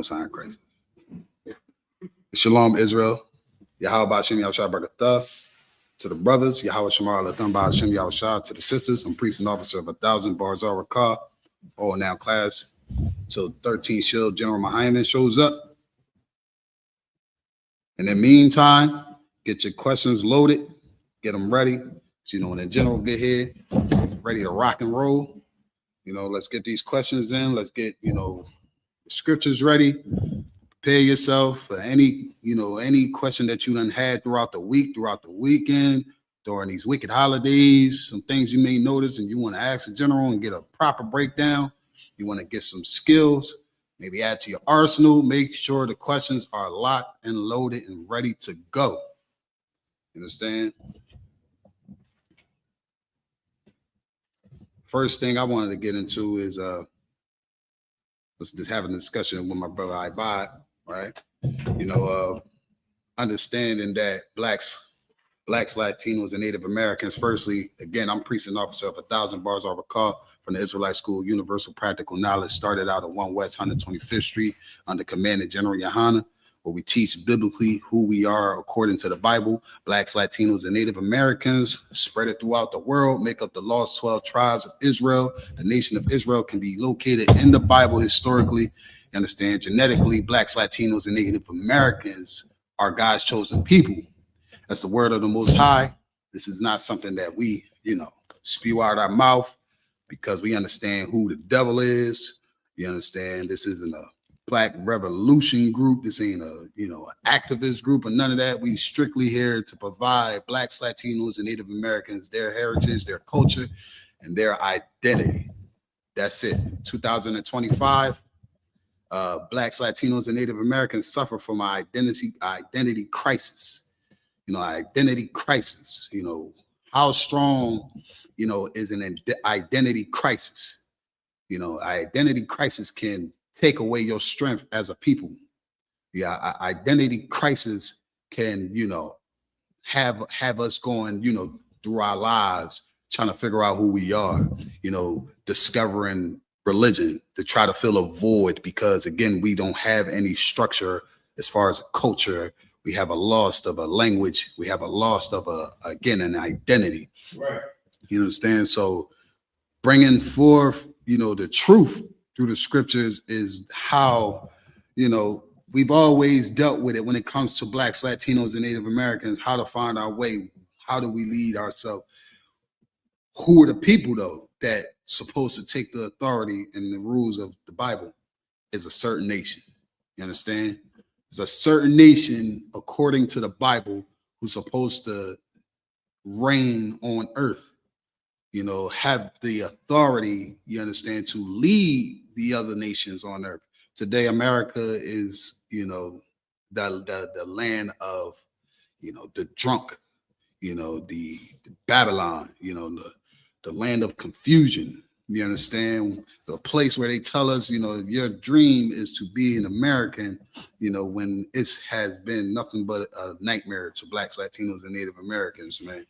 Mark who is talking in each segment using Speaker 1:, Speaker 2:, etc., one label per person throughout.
Speaker 1: Most High in Christ. Shalom, Israel. Yahweh Hashem Yahushua Barakatah. To the brothers, Yahweh Shamar Latham Hashem Yahushua. To the sisters, I'm priest and officer of 1,000 Bars Rakah. All now class. So 13 Shield General Mahayaman shows up. In the meantime, get your questions loaded. Get them ready. So, when the general get here, ready to rock and roll. Let's get these questions in. Let's get, the scriptures ready. Prepare yourself for any question that you done had throughout the week, throughout the weekend, during these wicked holidays, some things you may notice and you want to ask the general and get a proper breakdown. You want to get some skills, maybe add to your arsenal. Make sure the questions are locked and loaded and ready to go. You understand? First thing I wanted to get into is let's just have a discussion with my brother I.S.U.P.K, right? Understanding that blacks, Latinos, and Native Americans. Firstly, again, I'm priest and officer of 1,000 Bars Rakah from the Israelite School, Universal Practical Knowledge. Started out at 1 West 125th Street under command of General YAHANNA, where we teach biblically who we are according to the Bible. Blacks, Latinos, and Native Americans spread it throughout the world, make up the lost 12 tribes of Israel. The nation of Israel can be located in the Bible historically. You understand? Genetically, blacks, Latinos, and Native Americans are God's chosen people. That's the word of the Most High. This is not something that we, spew out our mouth because we understand who the devil is. You understand? This isn't a Black revolution group. This ain't a, an activist group or none of that. We strictly here to provide blacks, Latinos, and Native Americans their heritage, their culture, and their identity. That's it. 2025, blacks, Latinos, and Native Americans suffer from an identity crisis. Identity crisis. How strong, is an identity crisis. Identity crisis can take away your strength as a people. Identity crisis can, have us going, through our lives, trying to figure out who we are, discovering religion to try to fill a void because, again, we don't have any structure as far as a culture. We have a loss of a language. We have a loss of an identity. Right. You understand? So bringing forth, the truth through the scriptures is how, we've always dealt with it when it comes to blacks, Latinos, and Native Americans, how to find our way. How do we lead ourselves? Who are the people, though, that supposed to take the authority and the rules of the Bible? Is a certain nation. You understand? It's a certain nation, according to the Bible, who's supposed to reign on earth, have the authority, you understand, to lead the other nations on earth. Today, America is, the land of, the drunk, the Babylon, the land of confusion. You understand? The place where they tell us, your dream is to be an American, when it has been nothing but a nightmare to blacks, Latinos, and Native Americans, man.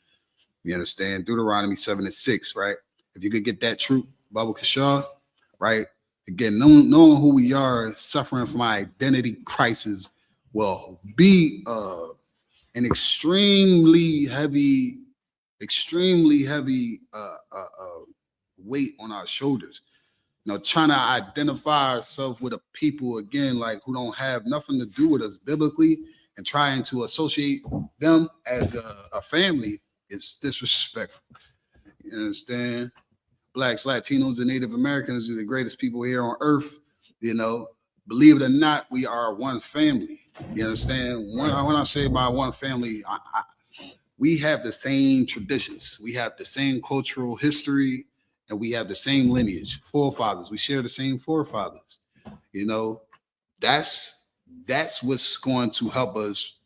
Speaker 1: You understand? Deuteronomy 7:6, right? If you could get that truth, Baba Kashar, right? Again, knowing who we are, suffering from our identity crisis will be an extremely heavy weight on our shoulders. Trying to identify ourselves with a people, again, like who don't have nothing to do with us biblically, and trying to associate them as a family is disrespectful. You understand? Blacks, Latinos, and Native Americans are the greatest people here on earth. Believe it or not, we are one family. You understand? When I say about one family, we have the same traditions. We have the same cultural history, and we have the same lineage, forefathers. We share the same forefathers. That's what's going to help us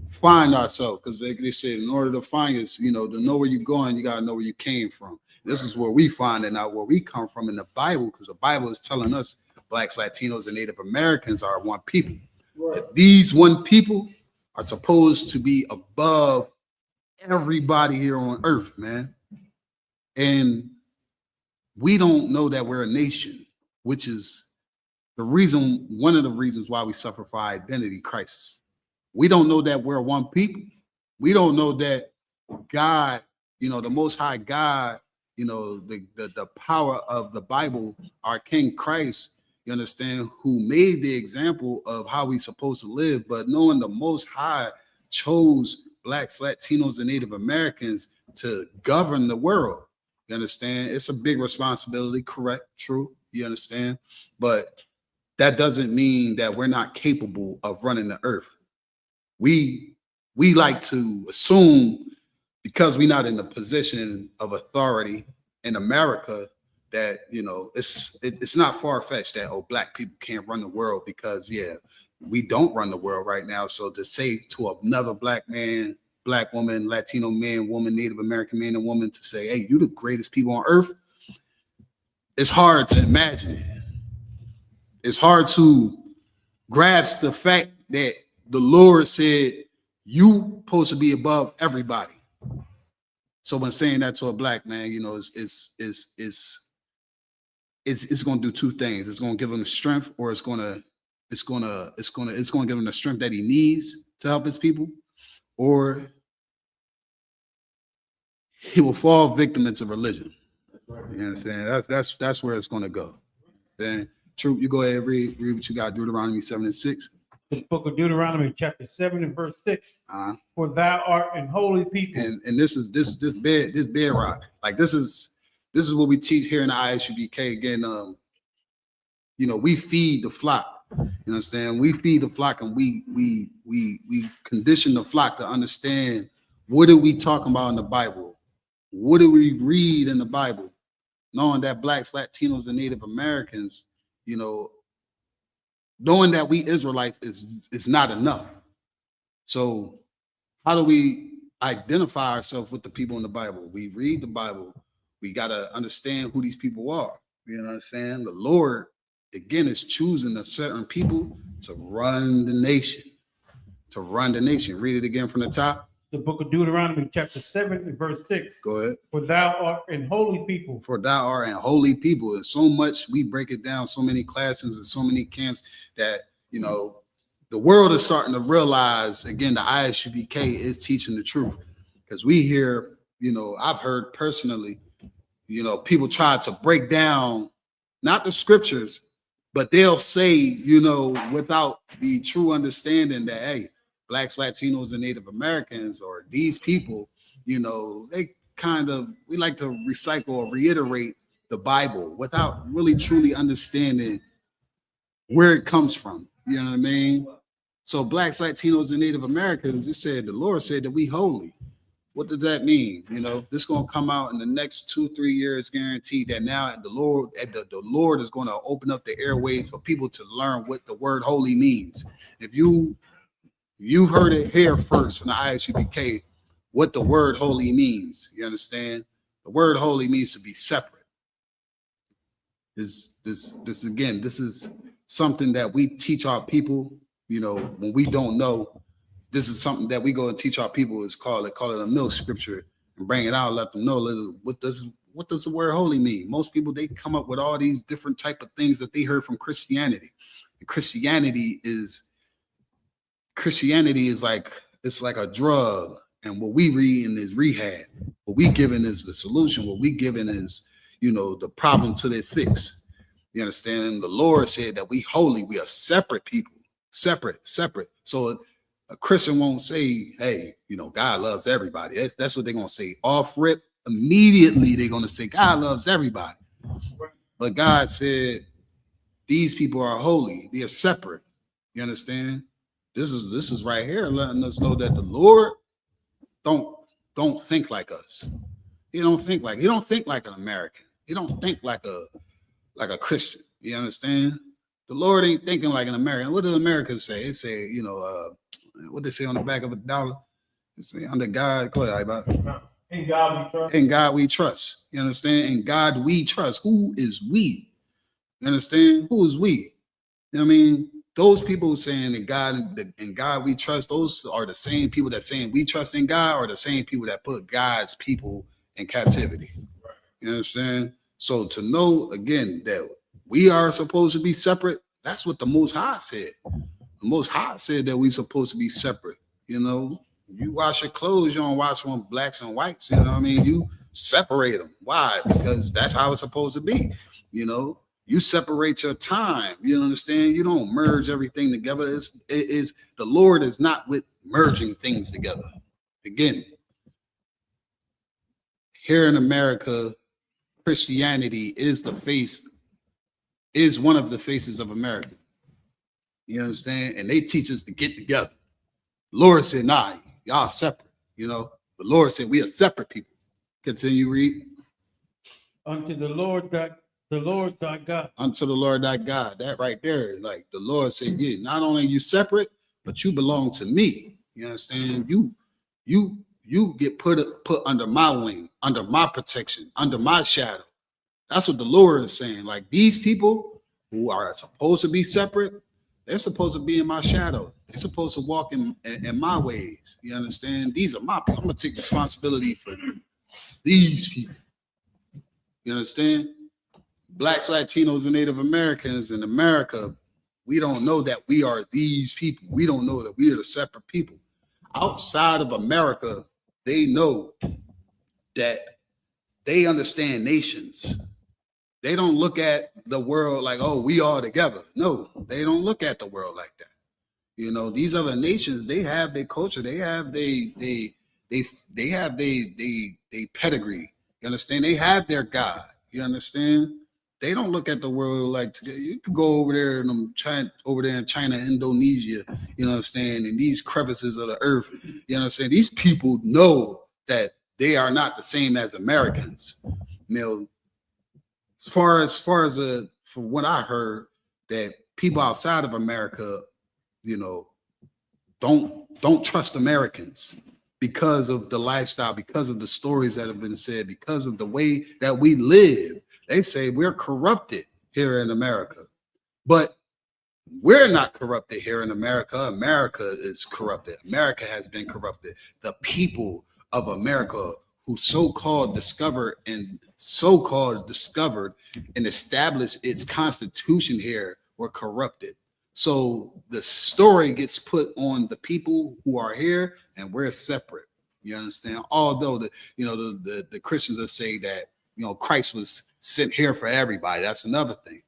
Speaker 1: find ourselves, because they said in order to find us, to know where you're going, you got to know where you came from. This is where we find it out, where we come from in the Bible, because the Bible is telling us blacks, Latinos, and Native Americans are one people. Right. That these one people are supposed to be above everybody here on earth, man. And we don't know that we're a nation, which is one of the reasons why we suffer for identity crisis. We don't know that we're one people. We don't know that God, the Most High God, the power of the Bible, our King Christ, you understand, who made the example of how we're supposed to live, but knowing the Most High chose Blacks, Latinos, and Native Americans to govern the world. You understand? It's a big responsibility, correct, true, you understand? But that doesn't mean that we're not capable of running the earth. We like to assume, because we're not in a position of authority in America, that it's not far-fetched that Black people can't run the world, because we don't run the world right now. So to say to another Black man, Black woman, Latino man, woman, Native American man and woman, to say, hey, you're the greatest people on earth, it's hard to imagine. It's hard to grasp the fact that the Lord said you supposed to be above everybody. So when saying that to a Black man, it's going to do two things. It's going to give him the strength, or it's going to give him the strength that he needs to help his people, or he will fall victim into religion. You understand? That's where it's going to go. Then, True, you go ahead and read what you got. Deuteronomy 7:6.
Speaker 2: The book of Deuteronomy, chapter 7 and verse 6. For thou art an holy people. And this bedrock. Like this is what we teach here in the I.S.U.P.K. Again, we feed the flock. You understand? We feed the flock, and we condition the flock to understand, what are we talking about in the Bible? What do we read in the Bible? Knowing that Blacks, Latinos, and Native Americans, knowing that we Israelites is not enough. So how do we identify ourselves with the people in the Bible? We read the Bible. We got to understand who these people are. You know what I'm saying? The Lord, again, is choosing a certain people to run the nation. Read it again from the top. The book of Deuteronomy, chapter 7 and verse 6.
Speaker 1: Go ahead.
Speaker 2: For thou art an holy people.
Speaker 1: For thou art an holy people. And so much, we break it down, so many classes and so many camps, that, the world is starting to realize, again, the I.S.U.P.K. is teaching the truth. Because we hear, I've heard personally, people try to break down, not the scriptures, but they'll say, without the true understanding that, hey, Blacks, Latinos, and Native Americans, or these people, we like to recycle or reiterate the Bible without really truly understanding where it comes from. You know what I mean? So Blacks, Latinos, and Native Americans, the Lord said that we holy. What does that mean? This is going to come out in the next 2-3 years, guaranteed, that now the Lord is going to open up the airways for people to learn what the word holy means. If you've heard it here first from the I.S.U.P.K. what the word holy means. You understand? The word holy means to be separate. This is something that we teach our people, when we don't know. This is something that we go and teach our people, is call it a milk scripture, and bring it out, let them know what does the word holy mean. Most people, they come up with all these different type of things that they heard from Christianity. And Christianity is like, it's like a drug, and what we reading is rehab. What we giving is the solution. What we giving is, the problem to their fix. You understand? And the Lord said that we holy, we are separate people, separate. So a Christian won't say, hey, God loves everybody. That's what they're gonna say off rip. Immediately they're gonna say God loves everybody. But God said these people are holy. They are separate. You understand? This is right here letting us know that the Lord don't think like us. He don't think like an American. He don't think like a Christian. You understand? The Lord ain't thinking like an American. What do Americans say? They say, what they say on the back of a dollar? They say, under God, go ahead, about
Speaker 2: in God we trust.
Speaker 1: In God we trust. You understand? In God we trust. Who is we? You understand? Who is we? You know what I mean? Those people saying in God we trust, those are the same people that saying we trust in God, or the same people that put God's people in captivity. You understand? So to know, again, that we are supposed to be separate, That's what the Most High said. The Most High said that we supposed to be separate. You know, you wash your clothes, you don't wash them blacks and whites. You know what I mean? You separate them. Why? Because that's how it's supposed to be. You know, you separate your time. You understand? You don't merge everything together. The Lord is not with merging things together. Again, here in America, Christianity is one of the faces of America. You understand? And they teach us to get together. The Lord said, nah, y'all separate. You know, the Lord said we are separate people. Continue, read.
Speaker 2: Unto the Lord thy God.
Speaker 1: Unto the Lord thy God. That right there, like the Lord said, yeah, not only are you separate, but you belong to me. You understand? You get put under my wing, under my protection, under my shadow. That's what the Lord is saying. Like these people who are supposed to be separate, they're supposed to be in my shadow. They're supposed to walk in my ways. You understand? These are my people. I'm gonna take responsibility for these people. You understand? Blacks, Latinos, and Native Americans in America, we don't know that we are these people. We don't know that we are the separate people. Outside of America, they know that they understand nations. They don't look at the world like, oh, we are together. No, they don't look at the world like that. You know, these other nations, they have their culture, they have their pedigree. You understand? They have their God. You understand? They don't look at the world like you could go over there in China, Indonesia, you understand, in these crevices of the earth. You understand? These people know that they are not the same as Americans. You know, as far as from what I heard, that people outside of America, you know, don't trust Americans because of the lifestyle, because of the stories that have been said, because of the way that we live. They say we're corrupted here in America, but we're not corrupted here in America. America is corrupted. America has been corrupted. The people of America who so-called discovered and established its constitution here were corrupted. So the story gets put on the people who are here, and we're separate. You understand? Although the Christians will say that, you know, Christ was sent here for everybody. That's another thing.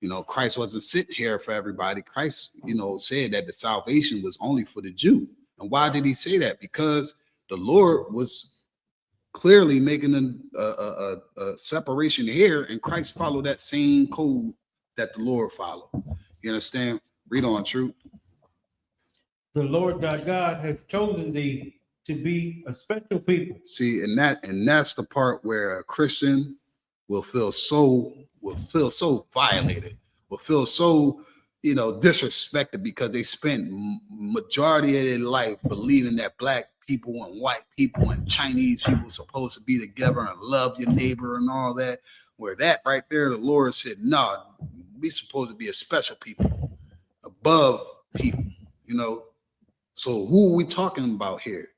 Speaker 1: You know, Christ wasn't sent here for everybody. Christ, you know, said that the salvation was only for the Jew. And why did he say that? Because the Lord was clearly making a separation here, and Christ followed that same code that the Lord followed. You understand? Read on, Truth.
Speaker 2: The Lord thy God has chosen thee to be a special people.
Speaker 1: See, and that's the part where a Christian will feel so violated, will feel so, you know, disrespected because they spent majority of their life believing that black people and white people and Chinese people are supposed to be together and love your neighbor and all that. Where that right there, the Lord said, no, we supposed to be a special people, above people, you know. So who are we talking about here?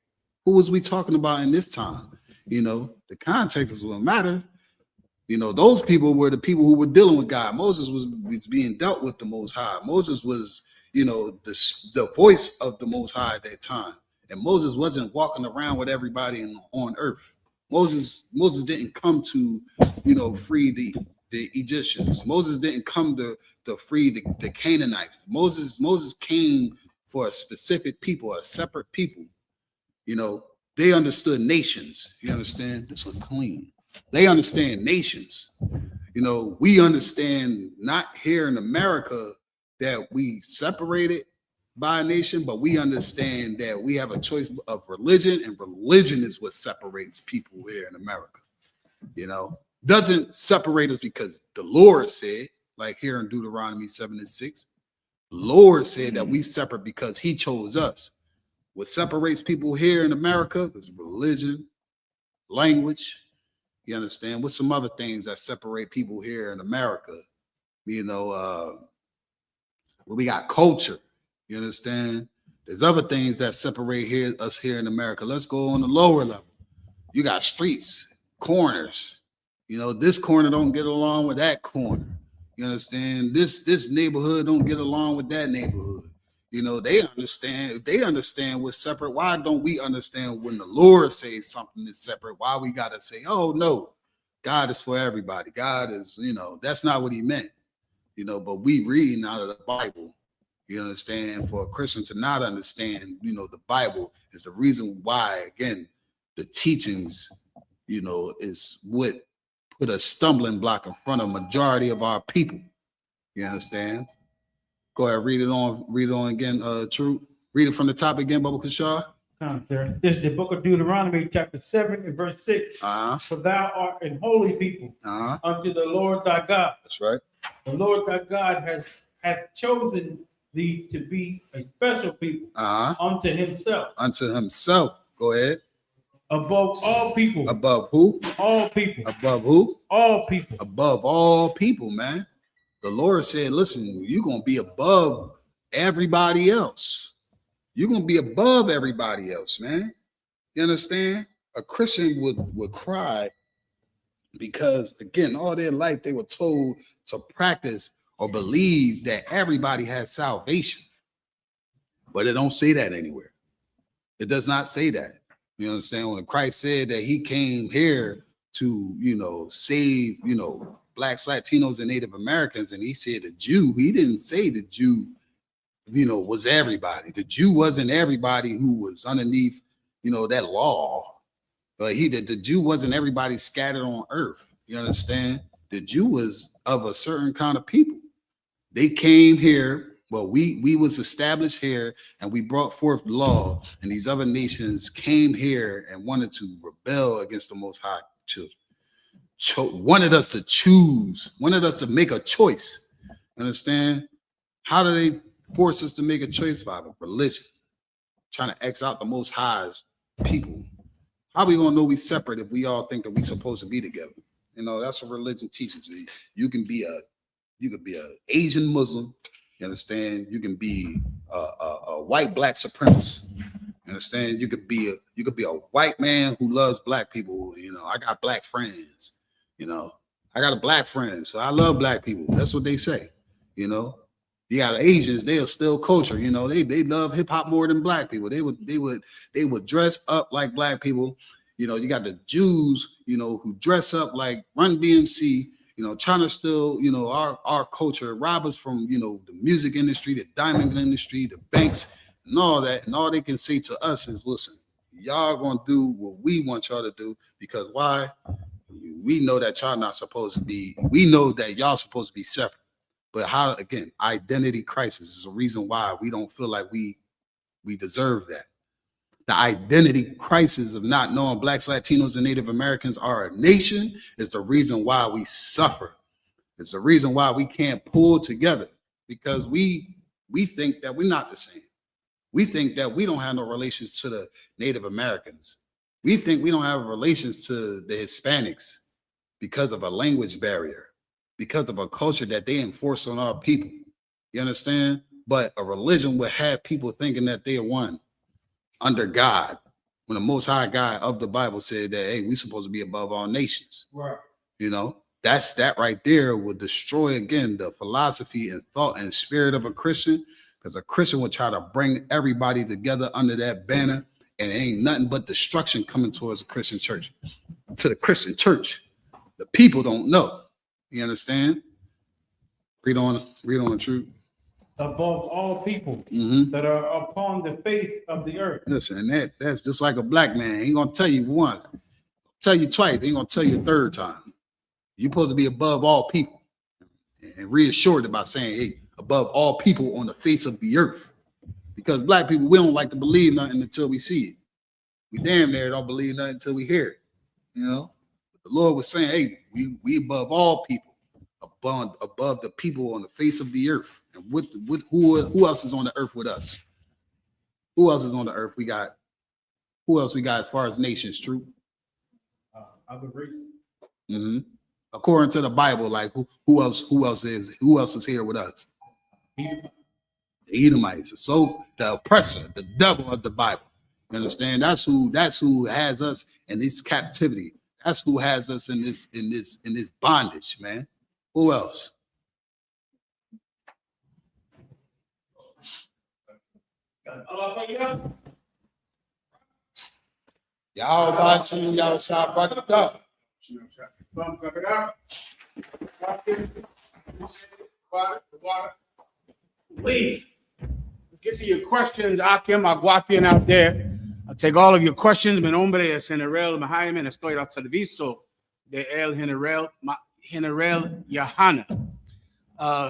Speaker 1: Who was we talking about in this time? You know, the context is what matters. You know, those people were the people who were dealing with God. Moses was being dealt with the Most High. Moses was, you know, the voice of the Most High at that time. And Moses wasn't walking around with everybody on earth. Moses didn't come to, you know, free the Egyptians. Moses didn't come to free the Canaanites. Moses came for a specific people, a separate people. You know, they understood nations. You understand? This was clean. They understand nations. You know, we understand not here in America that we separated by a nation, but we understand that we have a choice of religion, and religion is what separates people here in America. You know, doesn't separate us because the Lord said, like here in Deuteronomy 7:6, the Lord said that we separate because he chose us. What separates people here in America is religion, language. You understand? What's some other things that separate people here in America? You know, well, we got culture. You understand? There's other things that separate us here in America. Let's go on the lower level. You got streets, corners. You know, this corner don't get along with that corner. You understand? This neighborhood don't get along with that neighborhood. You know, they understand what's separate. Why don't we understand when the Lord says something is separate? Why we gotta say, oh no, God is for everybody. God is, that's not what he meant. But we reading out of the Bible. You understand? And for a Christian to not understand, the Bible is the reason why, again, the teachings, is what put a stumbling block in front of majority of our people. You understand? Go ahead, read it on again, True. Read it from the top again, Baba Kashar.
Speaker 2: Sir. This is the book of Deuteronomy, chapter 7 and verse 6. For thou art an holy people unto the Lord thy God.
Speaker 1: That's right.
Speaker 2: The Lord thy God hath chosen thee to be a special people unto himself.
Speaker 1: Unto himself. Go ahead.
Speaker 2: Above all people.
Speaker 1: Above who?
Speaker 2: All people.
Speaker 1: Above who?
Speaker 2: All people.
Speaker 1: Above all people, man. The Lord said, listen, you're going to be above everybody else. You're going to be above everybody else, man. You understand? A Christian would cry because, again, all their life they were told to practice or believe that everybody has salvation. But it don't say that anywhere. It does not say that. You understand? When Christ said that he came here to, save, Blacks, Latinos, and Native Americans, and he said the Jew, he didn't say the Jew, was everybody. The Jew wasn't everybody who was underneath, that law. But the Jew wasn't everybody scattered on earth. You understand? The Jew was of a certain kind of people. They came here. Well, we was established here, and we brought forth law, and these other nations came here and wanted to rebel against the Most High children. Wanted us to choose, wanted us to make a choice. Understand? How do they force us to make a choice? By religion, trying to X out the Most High's people. How we gonna know we separate if we all think that we supposed to be together? That's what religion teaches. You can be a Asian Muslim. You understand? You can be a white black supremacist. You understand? You could be a white man who loves black people. I got black friends. I got a black friend, so I love black people. That's what they say. You got Asians, they are still culture. They love hip hop more than black people. They would dress up like black people. You got the Jews, who dress up like Run DMC. Trying to steal, our culture, rob us from, the music industry, the diamond industry, the banks, and all that. And all they can say to us is, listen, y'all gonna do what we want y'all to do, because why? We know that y'all not supposed to be, we know that y'all supposed to be separate. But how, again, identity crisis is a reason why we don't feel like we deserve that. The identity crisis of not knowing Blacks, Latinos, and Native Americans are a nation is the reason why we suffer. It's the reason why we can't pull together, because we think that we're not the same. We think that we don't have no relations to the Native Americans. We think we don't have relations to the Hispanics because of a language barrier, because of a culture that they enforce on our people. You understand? But a religion would have people thinking that they are one under God, when the Most High God of the Bible said that, hey, we're supposed to be above all nations.
Speaker 2: Right.
Speaker 1: That right there would destroy, again, the philosophy and thought and spirit of a Christian, because a Christian would try to bring everybody together under that banner, and it ain't nothing but destruction coming towards a Christian church. To the Christian church, the people don't know. You understand? Read on, Truth.
Speaker 2: Above all people that are upon the face of the earth.
Speaker 1: Listen, that's just like a black man. He ain't gonna tell you once, tell you twice. He ain't gonna tell you a third time. You're supposed to be above all people, and reassured about saying, hey, above all people on the face of the earth. Because black people, we don't like to believe nothing until we see it. We damn near don't believe nothing until we hear it. But the Lord was saying, hey, we above all people. Above the people on the face of the earth. And who else is on the earth with us? Who else is on the earth? Who else we got as far as nations? True.
Speaker 2: Other races.
Speaker 1: According to the Bible, like who else is here with us? The Edomites, so the oppressor, the devil of the Bible. You understand? That's who has us in this captivity. That's who has us in this bondage, man. Who else? Y'all watching, y'all shop by the top.
Speaker 3: Let's get to your questions, Akim, Aguatian out there. I'll take all of your questions. Mi nombre es General Mahayaman. Estoy al servicio de el General YAHANNA.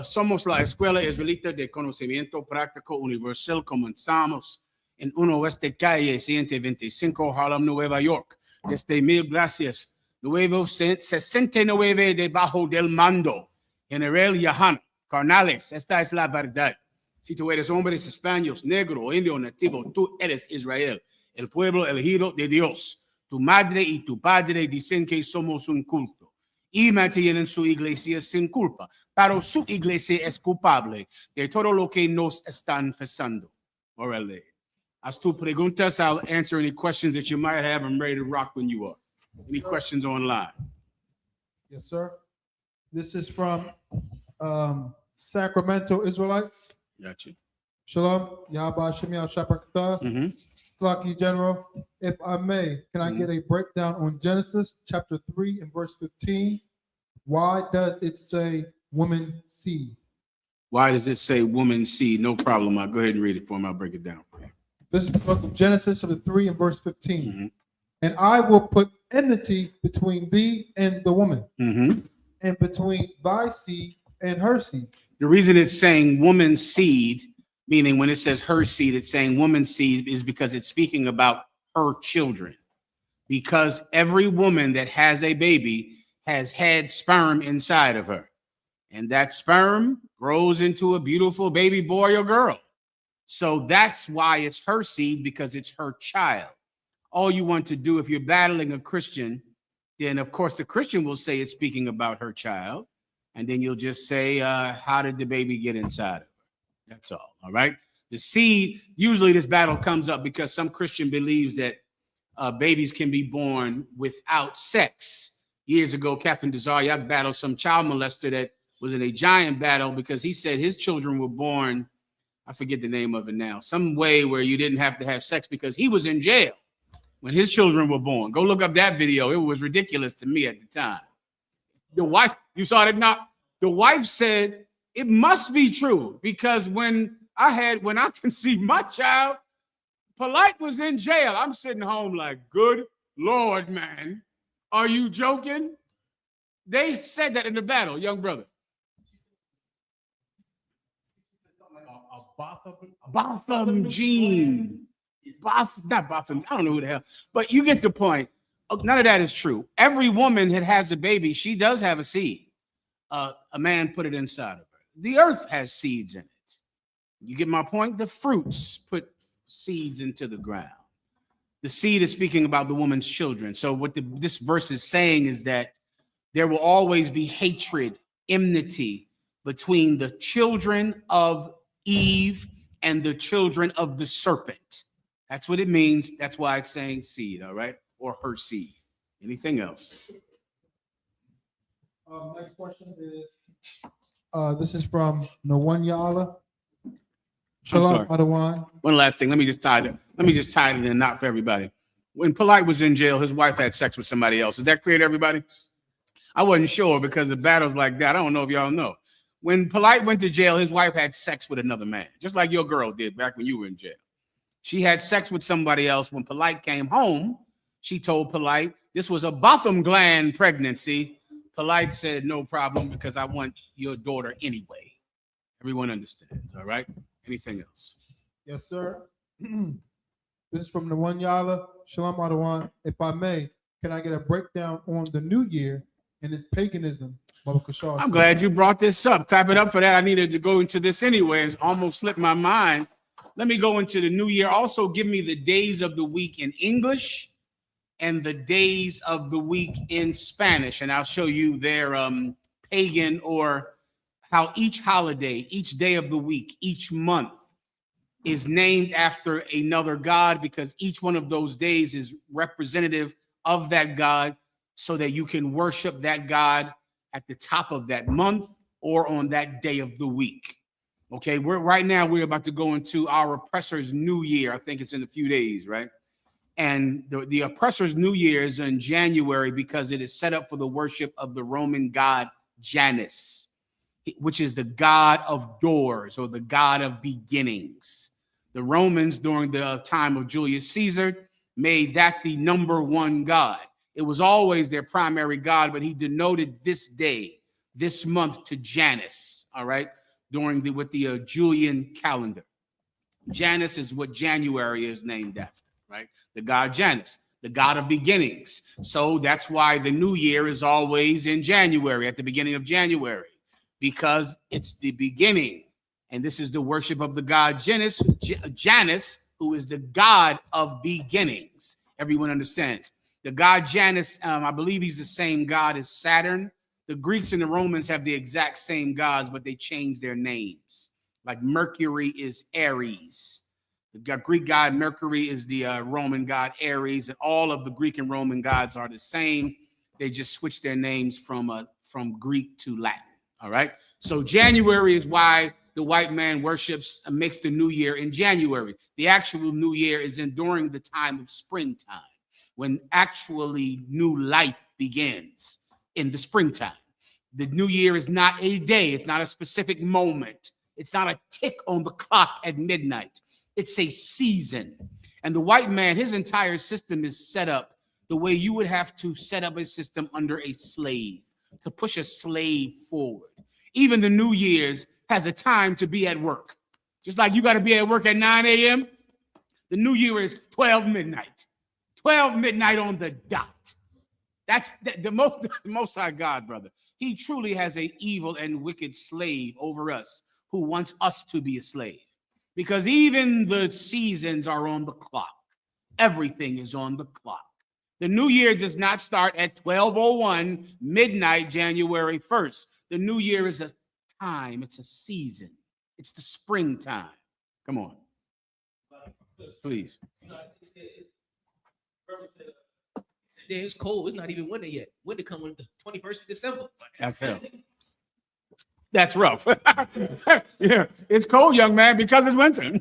Speaker 3: Somos la Escuela Israelita de Conocimiento Práctico Universal. Comenzamos en 1 West Calle 125, Harlem, Nueva York. Desde mil gracias. Nuevo 69 debajo del mando. General YAHANNA. Carnales, esta es la verdad. Si tú eres hombres hispanos, negro, indio, nativo, tú eres Israel, el pueblo elegido de Dios. Tu madre y tu padre dicen que somos un culto y mantienen su iglesia sin culpa, pero su iglesia es culpable de todo lo que nos están pasando. Órale. As tu preguntas, I'll answer any questions that you might have. I'm ready to rock when you are. Any questions online?
Speaker 2: Yes, sir. This is from Sacramento Israelites.
Speaker 3: Gotcha.
Speaker 2: Shalom, Yahweh Shem Yahshua Lucky General. If I may, can I get a breakdown on Genesis chapter 3 and verse 15? Why does it say woman seed?
Speaker 3: Why does it say woman seed? No problem. I'll go ahead and read it for me. I'll break it down for you.
Speaker 2: This is the book of Genesis chapter 3 and verse 15. And I will put enmity between thee and the woman, and between thy seed and her seed.
Speaker 3: The reason it's saying woman seed, meaning when it says her seed, it's saying woman seed, is because it's speaking about her children. Because every woman that has a baby has had sperm inside of her. And that sperm grows into a beautiful baby boy or girl. So that's why it's her seed, because it's her child. All you want to do if you're battling a Christian, then of course the Christian will say it's speaking about her child. And then you'll just say, how did the baby get inside of her? That's all right? The seed, usually this battle comes up because some Christian believes that babies can be born without sex. Years ago, Captain Desaryak battled some child molester that was in a giant battle because he said his children were born, I forget the name of it now, some way where you didn't have to have sex because he was in jail when his children were born. Go look up that video. It was ridiculous to me at the time. The wife, you saw it not? The wife said, it must be true because when I conceived my child, Polite was in jail. I'm sitting home like, good Lord, man. Are you joking? They said that in the battle, young brother. Botham gene. Not Botham. I don't know who the hell. But you get the point. None of that is true. Every woman that has a baby, she does have a seed. A man put it inside of her. The earth has seeds in it. You get my point? The fruits put seeds into the ground. The seed is speaking about the woman's children. So what this verse is saying is that there will always be hatred, enmity between the children of Eve and the children of the serpent. That's what it means. That's why it's saying seed, all right? Or her seed. Anything else?
Speaker 2: Next question is, this is from Nawanyala. Shalom, Adawan.
Speaker 3: One last thing. Let me just tie it in a knot for everybody. When Polite was in jail, his wife had sex with somebody else. Is that clear to everybody? I wasn't sure because of battles like that. I don't know if y'all know. When Polite went to jail, his wife had sex with another man, just like your girl did back when you were in jail. She had sex with somebody else. When Polite came home, she told Polite this was a Botham gland pregnancy. Polite said, no problem, because I want your daughter anyway. Everyone understands, all right? Anything else?
Speaker 2: Yes, sir. This is from the one Yala. Shalom Adawan. If I may, can I get a breakdown on the new year and its paganism?
Speaker 3: I'm glad you brought this up. Clap it up for that. I needed to go into this anyway. It's almost slipped my mind. Let me go into the new year. Also, give me the days of the week in English and the days of the week in Spanish. And I'll show you their pagan, or how each holiday, each day of the week, each month is named after another god, because each one of those days is representative of that god, so that you can worship that god at the top of that month or on that day of the week. Okay, right now we're about to go into our oppressor's new year. I think it's in a few days, right? And the oppressor's new year is in January because it is set up for the worship of the Roman god Janus, which is the god of doors or the god of beginnings. The Romans during the time of Julius Caesar made that the number one god. It was always their primary god, but he denoted this day, this month to Janus, all right, with the Julian calendar. Janus is what January is named after, right? The god Janus, the god of beginnings. So that's why the new year is always in January, at the beginning of January, because it's the beginning. And this is the worship of the god Janus, who is the god of beginnings. Everyone understands. The god Janus, I believe he's the same god as Saturn. The Greeks and the Romans have the exact same gods, but they changed their names. Like Mercury is Aries. The Greek god Mercury is the Roman god Aries, and all of the Greek and Roman gods are the same. They just switched their names from Greek to Latin. All right. So January is why the white man makes the new year in January. The actual new year is during the time of springtime, when actually new life begins in the springtime. The new year is not a day. It's not a specific moment. It's not a tick on the clock at midnight. It's a season. And the white man, his entire system is set up the way you would have to set up a system under a slave, to push a slave forward. Even the New Year's has a time to be at work. Just like you got to be at work at 9 a.m., the New Year is 12 midnight. 12 midnight on the dot. That's the most high God, brother. He truly has an evil and wicked slave over us who wants us to be a slave. Because even the seasons are on the clock. Everything is on the clock. The new year does not start at 12:01 midnight, January 1st. The new year is a time. It's a season. It's the springtime. Come on. Please.
Speaker 4: It's cold. It's not even winter yet. Winter coming the 21st of December.
Speaker 3: That's hell. That's rough. Yeah, it's cold, young man, because it's winter.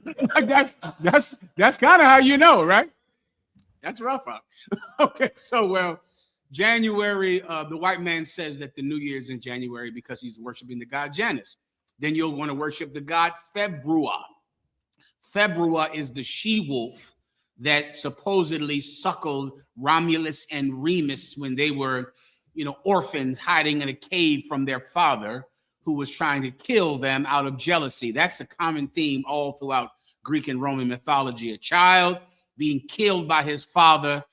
Speaker 3: that's kind of how you know, right? That's rough out. Okay, so January, the white man says that the new year is in January because he's worshiping the god Janus. Then you'll want to worship the god February. February is the she-wolf that supposedly suckled Romulus and Remus when they were, orphans hiding in a cave from their father, who was trying to kill them out of jealousy. That's a common theme all throughout Greek and Roman mythology. A child being killed by his father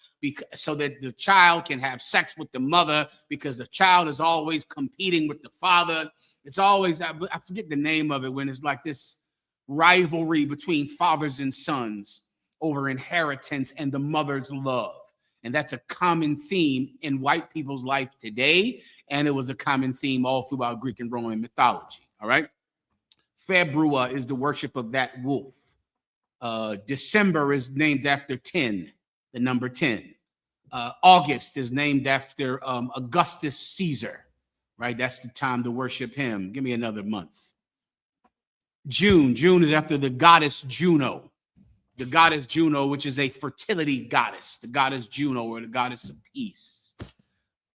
Speaker 3: so that the child can have sex with the mother, because the child is always competing with the father. It's always, I forget the name of it, when it's like this rivalry between fathers and sons over inheritance and the mother's love. And that's a common theme in white people's life today. And it was a common theme all throughout Greek and Roman mythology. All right. February is the worship of that wolf. December is named after 10, the number 10. August is named after Augustus Caesar, right? That's the time to worship him. Give me another month. June is after the goddess Juno. The goddess Juno, which is a fertility goddess, the goddess Juno, or the goddess of peace.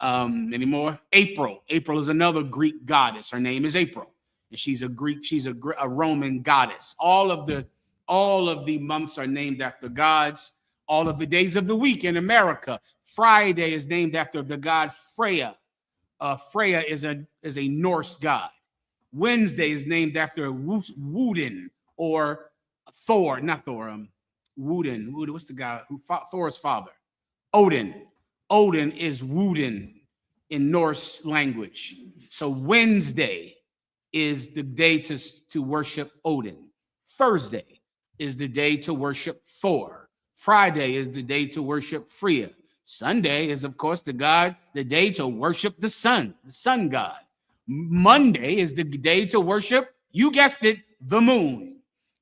Speaker 3: Any more? April is another Greek goddess. Her name is April, and she's a Roman goddess. All of the months are named after gods. All of the days of the week in America. Friday is named after the god Freya. Freya is a Norse god. Wednesday is named after Woden, or Thor, not Thor, Woden. What's the guy who fought Thor's father? Odin. Odin is Woden in Norse language. So Wednesday is the day to worship Odin. Thursday is the day to worship Thor. Friday is the day to worship Freya. Sunday is, of course, the day to worship the sun god. Monday is the day to worship, you guessed it, the moon.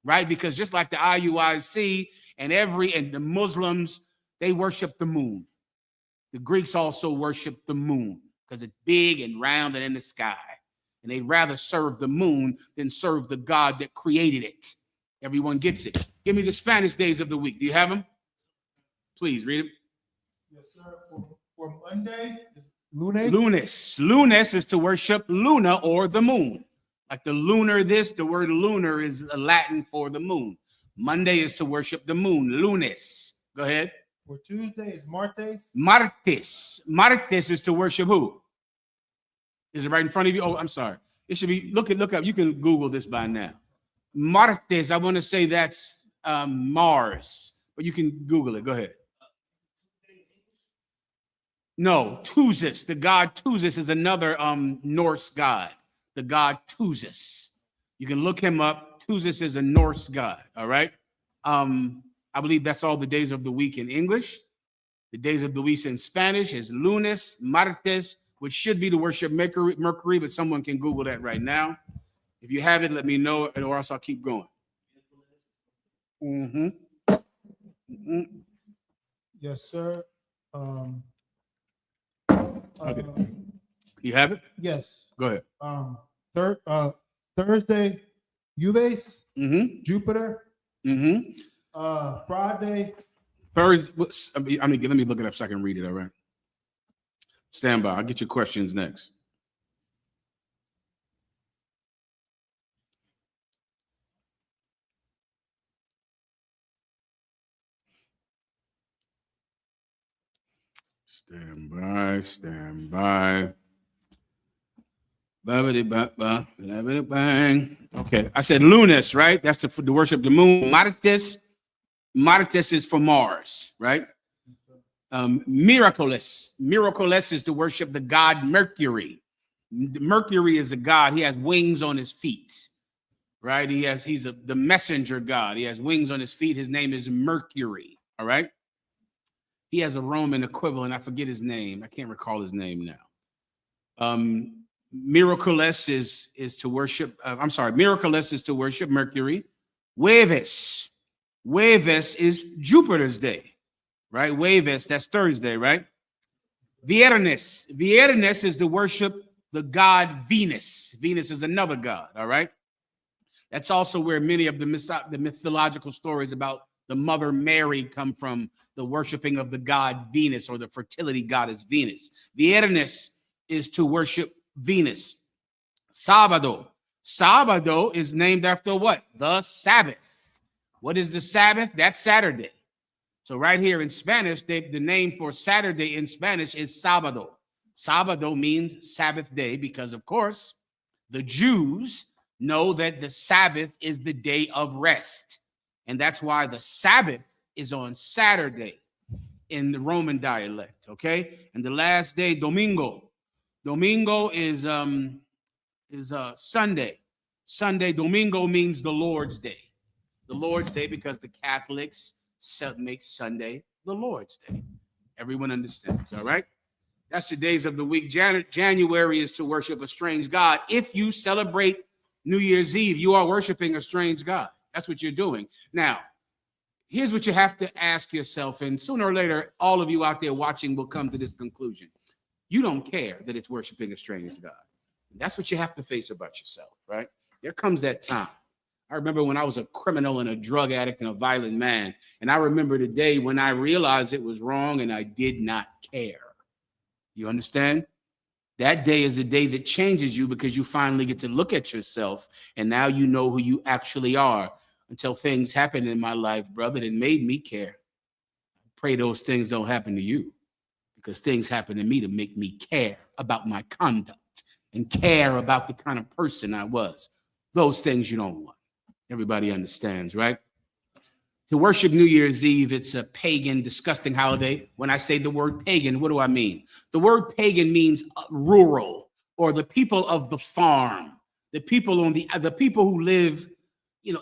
Speaker 3: Right? Because just like the IUIC and the Muslims, they worship the moon. The Greeks also worship the moon because it's big and round and in the sky. and they'd rather serve the moon than serve the God that created it. Everyone gets it. Give me the Spanish days of the week. Do you have them? Please read them.
Speaker 2: Yes, sir. For Monday, lunes.
Speaker 3: Lunes. Lunes is to worship Luna or the moon. Like the lunar this, the word lunar is Latin for the moon. Monday is to worship the moon. Lunes. Go ahead.
Speaker 2: For Tuesday is martes.
Speaker 3: Martes. Martes is to worship who? Is it right in front of you? Oh, I'm sorry. It should be, look up. You can Google this by now. Martes, I want to say that's Mars, but you can Google it. Go ahead. No, Tusis. The god Tusis is another Norse god. The god Tusis. You can look him up. Tusis is a Norse god. All right. I believe that's all the days of the week in English. The days of the week in Spanish is lunes, martes, which should be to worship Mercury, but someone can Google that right now. If you have it, let me know, or else I'll keep going.
Speaker 2: Yes, sir.
Speaker 3: Okay. You have it?
Speaker 2: Yes.
Speaker 3: Go ahead.
Speaker 2: Thursday, Uves, Jupiter. Friday.
Speaker 3: Thursday. Let me look it up so I can read it. All right. Stand by. I'll get your questions next. Stand by. Stand by. Bang. Okay, I said lunes, right? That's the worship the moon. Martes is for Mars, right? Miraculous is to worship the god Mercury. Mercury is a god. He has wings on his feet, right? He's the messenger god. He has wings on his feet. His name is Mercury. All right. He has a Roman equivalent. I forget his name. I can't recall his name now. Miraculous is to worship. Miraculous is to worship Mercury. Jueves is Jupiter's day, right? Jueves, that's Thursday, right? Viernes is to worship the god Venus. Venus is another god, all right? That's also where many of the mythological stories about the Mother Mary come from, the worshiping of the god Venus or the fertility goddess Venus. Viernes is to worship Venus. Sábado is named after what? The Sabbath. What is the Sabbath? That's Saturday. So right here in Spanish, the name for Saturday in Spanish is sábado. Sábado means Sabbath day because, of course, the Jews know that the Sabbath is the day of rest. And that's why the Sabbath is on Saturday in the Roman dialect, okay? And the last day, Domingo. Domingo is Sunday. Domingo means the Lord's Day. The Lord's Day because the Catholics make Sunday the Lord's Day. Everyone understands, all right? That's the days of the week. January is to worship a strange God. If you celebrate New Year's Eve, you are worshiping a strange God. That's what you're doing. Now, here's what you have to ask yourself, and sooner or later, all of you out there watching will come to this conclusion. You don't care that it's worshiping a strange God. That's what you have to face about yourself, right? There comes that time. I remember when I was a criminal and a drug addict and a violent man, and I remember the day when I realized it was wrong and I did not care. You understand? That day is a day that changes you because you finally get to look at yourself and now you know who you actually are. Until things happened in my life, brother, that made me care. Pray those things don't happen to you, because things happen to me to make me care about my conduct and care about the kind of person I was. Those things you don't want. Everybody understands, right? To worship New Year's Eve, it's a pagan, disgusting holiday. When I say the word pagan, what do I mean? The word pagan means rural, or the people of the farm, the people who live,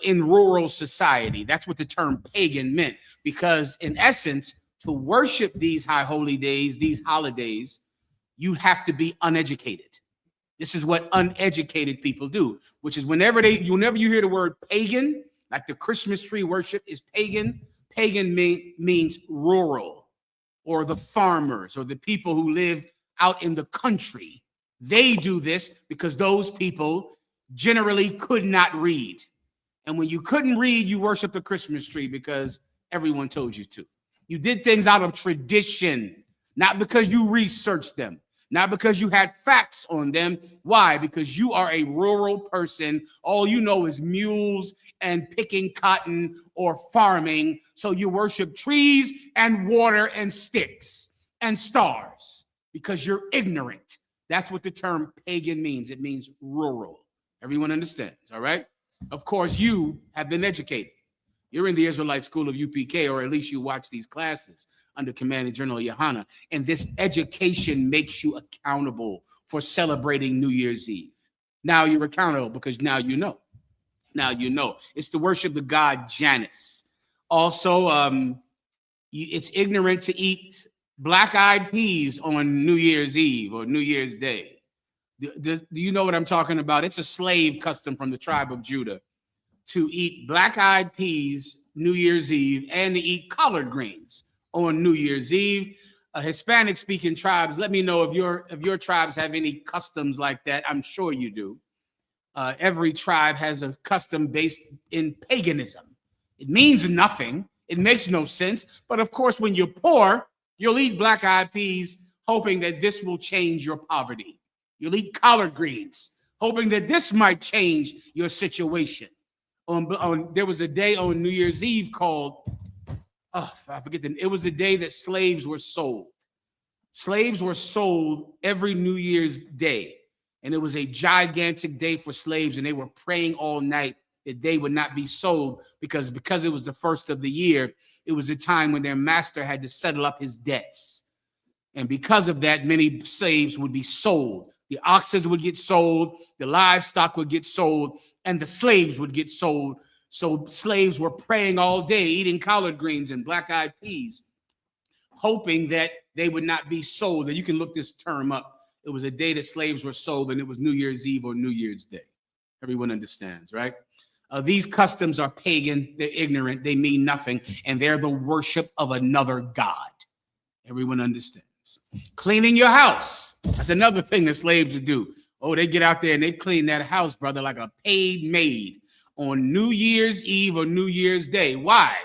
Speaker 3: in rural society. That's what the term pagan meant, because in essence, to worship these high holy days, these holidays, you have to be uneducated. This is what uneducated people do, which is whenever you hear the word pagan, like the Christmas tree worship is pagan. Pagan means rural, or the farmers, or the people who live out in the country. They do this because those people generally could not read. And when you couldn't read, you worshiped the Christmas tree because everyone told you to. You did things out of tradition, not because you researched them, not because you had facts on them. Why? Because you are a rural person. All you know is mules and picking cotton or farming. So you worship trees and water and sticks and stars because you're ignorant. That's what the term pagan means. It means rural. Everyone understands, all right? Of course, you have been educated. You're in the Israelite school of UPK, or at least you watch these classes under Commanding General YAHANNA. And this education makes you accountable for celebrating New Year's Eve. Now you're accountable because now you know. Now you know. It's to worship the god Janus. Also, it's ignorant to eat black-eyed peas on New Year's Eve or New Year's Day. Do you know what I'm talking about? It's a slave custom from the tribe of Judah to eat black-eyed peas New Year's Eve and to eat collard greens on New Year's Eve. Hispanic-speaking tribes, let me know if your tribes have any customs like that. I'm sure you do. Every tribe has a custom based in paganism. It means nothing. It makes no sense. But of course, when you're poor, you'll eat black-eyed peas, hoping that this will change your poverty. You'll eat collard greens, hoping that this might change your situation. There was a day on New Year's Eve called, it was the day that slaves were sold. Slaves were sold every New Year's Day. And it was a gigantic day for slaves. And they were praying all night that they would not be sold because it was the first of the year. It was a time when their master had to settle up his debts. And because of that, many slaves would be sold. The oxen would get sold, the livestock would get sold, and the slaves would get sold. So slaves were praying all day, eating collard greens and black-eyed peas, hoping that they would not be sold. And you can look this term up. It was a day that slaves were sold, and it was New Year's Eve or New Year's Day. Everyone understands, right? These customs are pagan. They're ignorant. They mean nothing, and they're the worship of another god. Everyone understands. Cleaning your house. That's another thing that slaves would do. Oh, they get out there and they clean that house, brother, like a paid maid on New Year's Eve or New Year's Day. Why?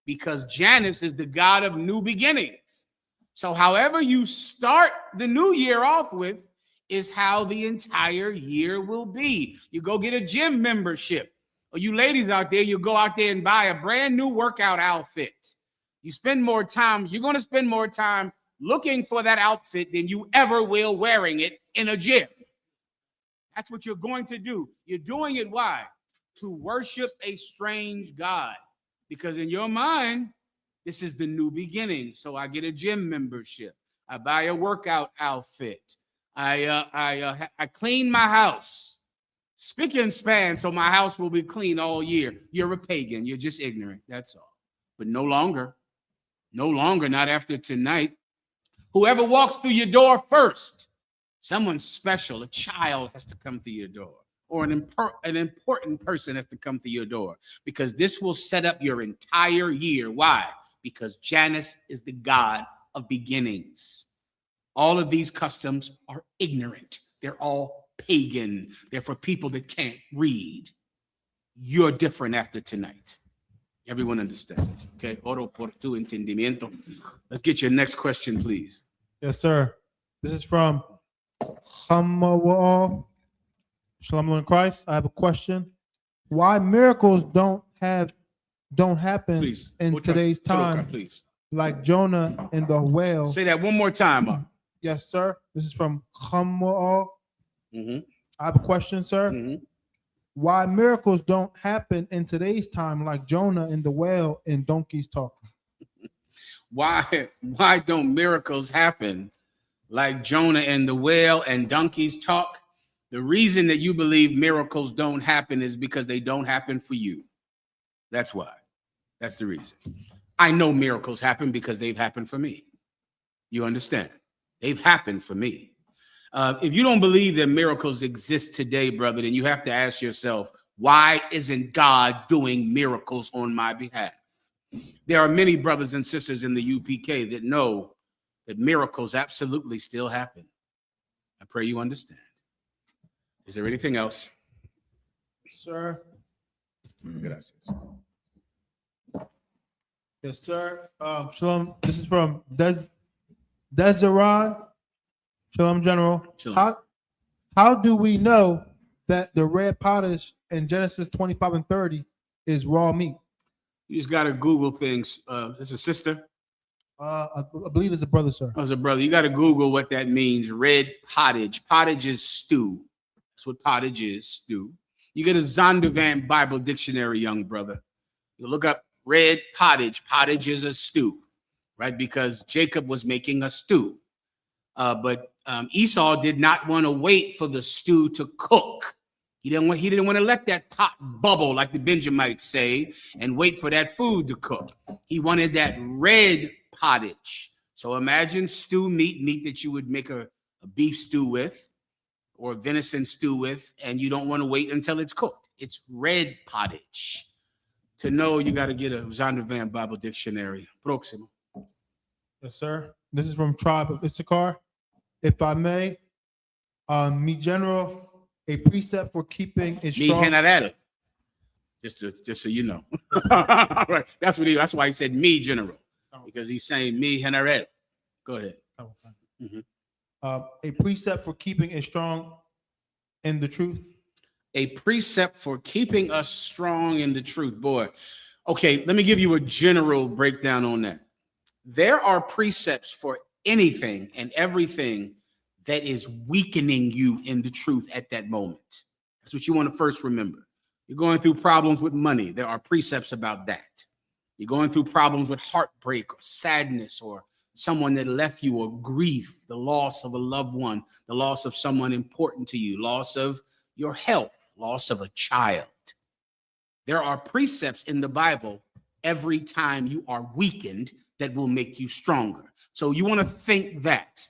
Speaker 3: Because Janus is the god of new beginnings. So however you start the new year off with is how the entire year will be. You go get a gym membership. Or you ladies out there, you go out there and buy a brand new workout outfit. You spend more time, you're going to spend more time looking for that outfit than you ever will wearing it in a gym. That's what you're going to do. You're doing it, why? To worship a strange god. Because in your mind, this is the new beginning. So I get a gym membership. I buy a workout outfit. I clean my house. Spick and span, so my house will be clean all year. You're a pagan. You're just ignorant. That's all. But no longer. No longer, not after tonight. Whoever walks through your door first, someone special, a child has to come through your door, or an important person has to come through your door, because this will set up your entire year. Why? Because Janus is the god of beginnings. All of these customs are ignorant. They're all pagan. They're for people that can't read. You're different after tonight. Everyone understands. Okay. Oro por tu entendimiento. Let's get your next question, please.
Speaker 5: Yes, sir. This is from Shalom in Christ. I have a question. Why miracles don't happen
Speaker 3: Please.
Speaker 5: in today's time,
Speaker 3: please.
Speaker 5: like Jonah and the whale?
Speaker 3: Say that one more time, Mark.
Speaker 5: Yes, sir. This is from Hamal.
Speaker 3: Mm-hmm.
Speaker 5: I have a question, sir.
Speaker 3: Mm-hmm.
Speaker 5: Why miracles don't happen in today's time, like Jonah and the whale and donkeys talking?
Speaker 3: Why don't miracles happen like Jonah and the whale and donkeys talk? The reason that you believe miracles don't happen is because they don't happen for you. That's why. That's the reason. I know miracles happen because they've happened for me. You understand? They've happened for me. If you don't believe that miracles exist today, brother, then you have to ask yourself, why isn't God doing miracles on my behalf? There are many brothers and sisters in the UPK that know that miracles absolutely still happen. I pray you understand. Is there anything else?
Speaker 5: Sir.
Speaker 3: Gracias.
Speaker 5: Yes, sir. Shalom. This is from Desderon. Shalom, General.
Speaker 3: Shalom.
Speaker 5: How do we know that the red pottage in Genesis 25 and 30 is raw meat?
Speaker 3: You just got to Google things. It's a sister.
Speaker 5: I believe it's a brother, sir.
Speaker 3: Oh, it's a brother. You got to Google what that means. Red pottage. Pottage is stew. That's what pottage is, stew. You get a Zondervan Bible dictionary, young brother. You look up red pottage. Pottage is a stew, right? Because Jacob was making a stew. But Esau did not want to wait for the stew to cook. He didn't want to let that pot bubble, like the Benjamites say, and wait for that food to cook. He wanted that red pottage. So imagine stew meat that you would make a beef stew with or venison stew with, and you don't want to wait until it's cooked. It's red pottage. To know, you got to get a Zondervan Bible dictionary. Próximo.
Speaker 5: Yes, sir. This is from Tribe of Issachar. If I may, mi general, a precept for keeping it
Speaker 3: Mi
Speaker 5: strong.
Speaker 3: general. Just so you know. Right. That's why he said me general. Because he's saying me general. Go ahead. Mhm.
Speaker 5: A precept for keeping it strong in the truth.
Speaker 3: A precept for keeping us strong in the truth. Boy. Okay, let me give you a general breakdown on that. There are precepts for anything and everything that is weakening you in the truth at that moment. That's what you want to first remember. You're going through problems with money. There are precepts about that. You're going through problems with heartbreak or sadness or someone that left you or grief, the loss of a loved one, the loss of someone important to you, loss of your health, loss of a child. There are precepts in the Bible every time you are weakened that will make you stronger. So you want to think that.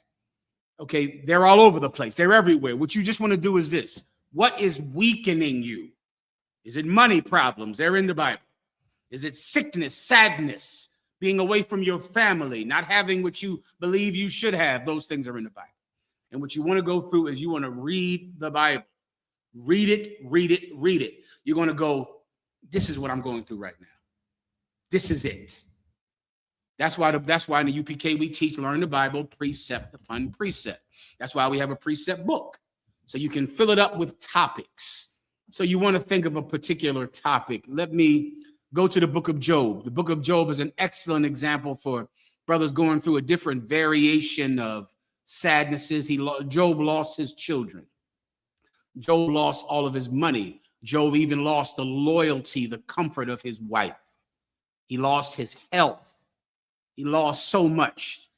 Speaker 3: Okay, they're all over the place. They're everywhere. What you just want to do is this. What is weakening you? Is it money problems? They're in the Bible. Is it sickness, sadness, being away from your family, not having what you believe you should have? Those things are in the Bible. And what you want to go through is you want to read the Bible. Read it, read it, read it. You're going to go, this is what I'm going through right now. This is it. That's why in the UPK we teach learn the Bible precept upon precept. That's why we have a precept book. So you can fill it up with topics. So you want to think of a particular topic. Let me go to the book of Job. The book of Job is an excellent example for brothers going through a different variation of sadnesses. Job lost his children. Job lost all of his money. Job even lost the loyalty, the comfort of his wife. He lost his health. He lost so much.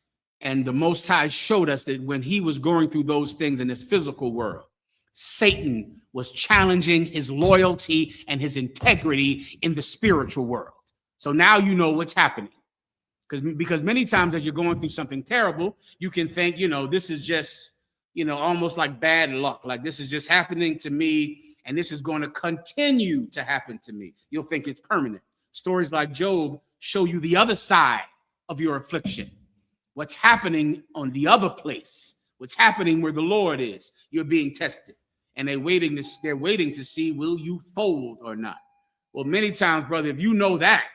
Speaker 3: And the Most High showed us that when he was going through those things in this physical world, Satan was challenging his loyalty and his integrity in the spiritual world. So now you know what's happening. Because many times as you're going through something terrible, you can think, this is just, almost like bad luck. Like this is just happening to me and this is going to continue to happen to me. You'll think it's permanent. Stories like Job show you the other side of your affliction. What's happening on the other place? What's happening where the Lord is? You're being tested. And they're waiting to see, will you fold or not? Well, many times, brother, if you know that,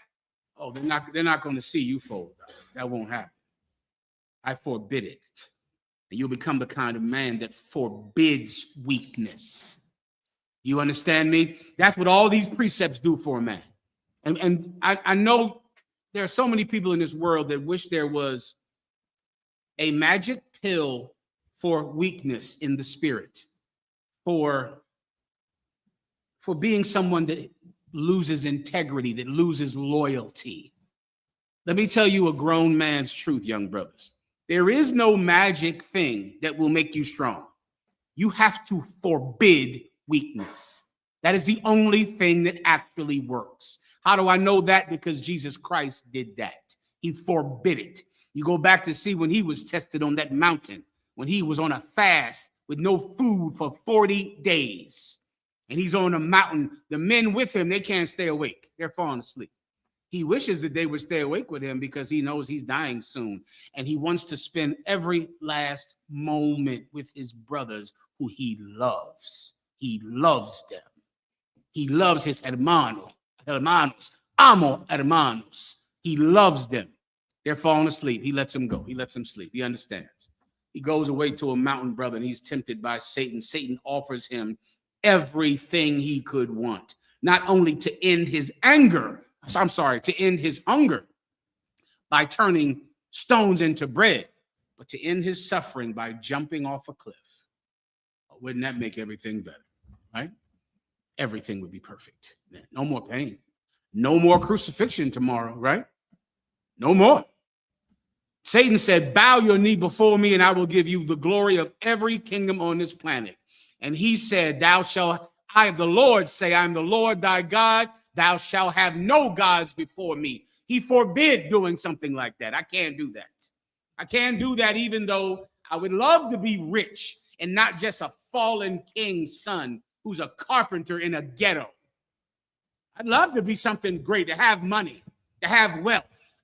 Speaker 3: they're not going to see you fold. That won't happen. I forbid it. And you'll become the kind of man that forbids weakness. You understand me? That's what all these precepts do for a man. And I know there are so many people in this world that wish there was a magic pill for weakness in the spirit, for being someone that loses integrity, that loses loyalty. Let me tell you a grown man's truth, young brothers. There is no magic thing that will make you strong. You have to forbid weakness. That is the only thing that actually works. How do I know that? Because Jesus Christ did that. He forbid it. You go back to see when he was tested on that mountain, when he was on a fast with no food for 40 days. And he's on a mountain. The men with him, they can't stay awake. They're falling asleep. He wishes that they would stay awake with him because he knows he's dying soon. And he wants to spend every last moment with his brothers who he loves. He loves them. He loves his hermanos, amo hermanos. He loves them. They're falling asleep. He lets them go. He lets them sleep. He understands. He goes away to a mountain, brother, and he's tempted by Satan. Satan offers him everything he could want, not only to end his anger, to end his hunger by turning stones into bread, but to end his suffering by jumping off a cliff. Wouldn't that make everything better, right? Everything would be perfect. No more pain. No more crucifixion tomorrow, right? No more. Satan said, bow your knee before me and I will give you the glory of every kingdom on this planet. And he said, I, the Lord, say, I am the Lord thy God. Thou shalt have no gods before me. He forbid doing something like that. I can't do that. I can't do that, even though I would love to be rich and not just a fallen king's son who's a carpenter in a ghetto. I'd love to be something great, to have money, to have wealth.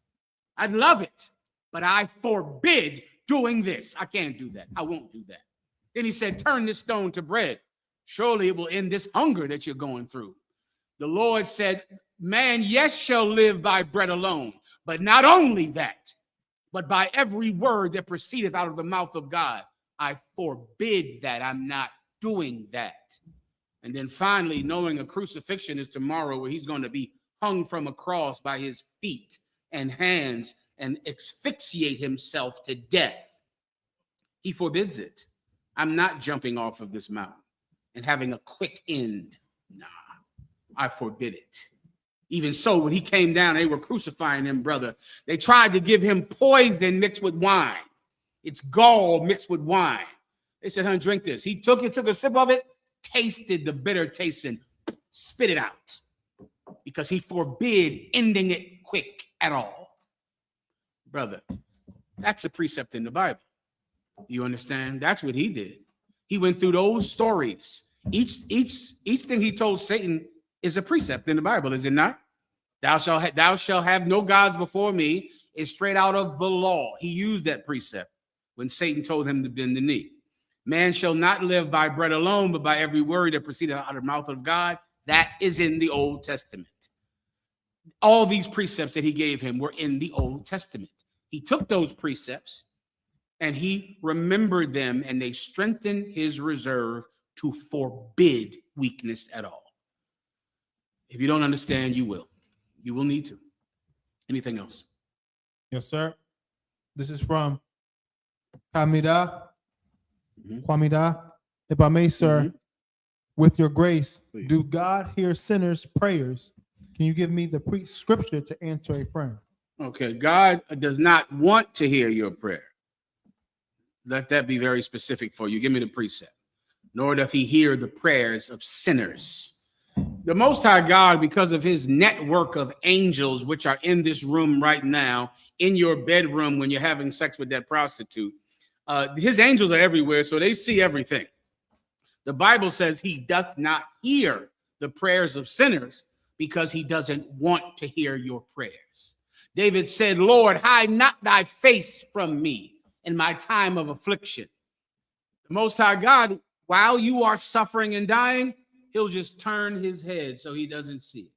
Speaker 3: I'd love it, but I forbid doing this. I can't do that. I won't do that. Then he said, turn this stone to bread. Surely it will end this hunger that you're going through. The Lord said, man, yes, shall live by bread alone, but not only that, but by every word that proceedeth out of the mouth of God. I forbid that. I'm not doing that. And then finally, knowing a crucifixion is tomorrow, where he's going to be hung from a cross by his feet and hands and asphyxiate himself to death. He forbids it. I'm not jumping off of this mountain and having a quick end. Nah, I forbid it. Even so, when he came down, they were crucifying him, brother. They tried to give him poison mixed with wine. It's gall mixed with wine. They said, honey, drink this. He took a sip of it, tasted the bitter taste, and spit it out because he forbid ending it quick at all. Brother, that's a precept in the Bible. You understand? That's what he did. He went through those stories. Each thing he told Satan is a precept in the Bible, is it not? Thou shalt have no gods before me is straight out of the law. He used that precept when Satan told him to bend the knee. Man shall not live by bread alone, but by every word that proceeded out of the mouth of God. That is in the Old Testament. All these precepts that he gave him were in the Old Testament. He took those precepts and he remembered them, and they strengthened his reserve to forbid weakness at all. If you don't understand, you will. You will need to. Anything else?
Speaker 5: Yes, sir. This is from Kwamida. If I may, sir, with your grace,
Speaker 3: please.
Speaker 5: Do God hear sinners' prayers? Can you give me the scripture to answer a friend?
Speaker 3: Okay, God does not want to hear your prayer. Let that be very specific for you. Give me the precept. Nor doth he hear the prayers of sinners. The Most High God, because of his network of angels, which are in this room right now, in your bedroom when you're having sex with that prostitute, his angels are everywhere, so they see everything. The Bible says he doth not hear the prayers of sinners because he doesn't want to hear your prayers. David said, Lord, hide not thy face from me in my time of affliction. The Most High God, while you are suffering and dying, he'll just turn his head so he doesn't see it.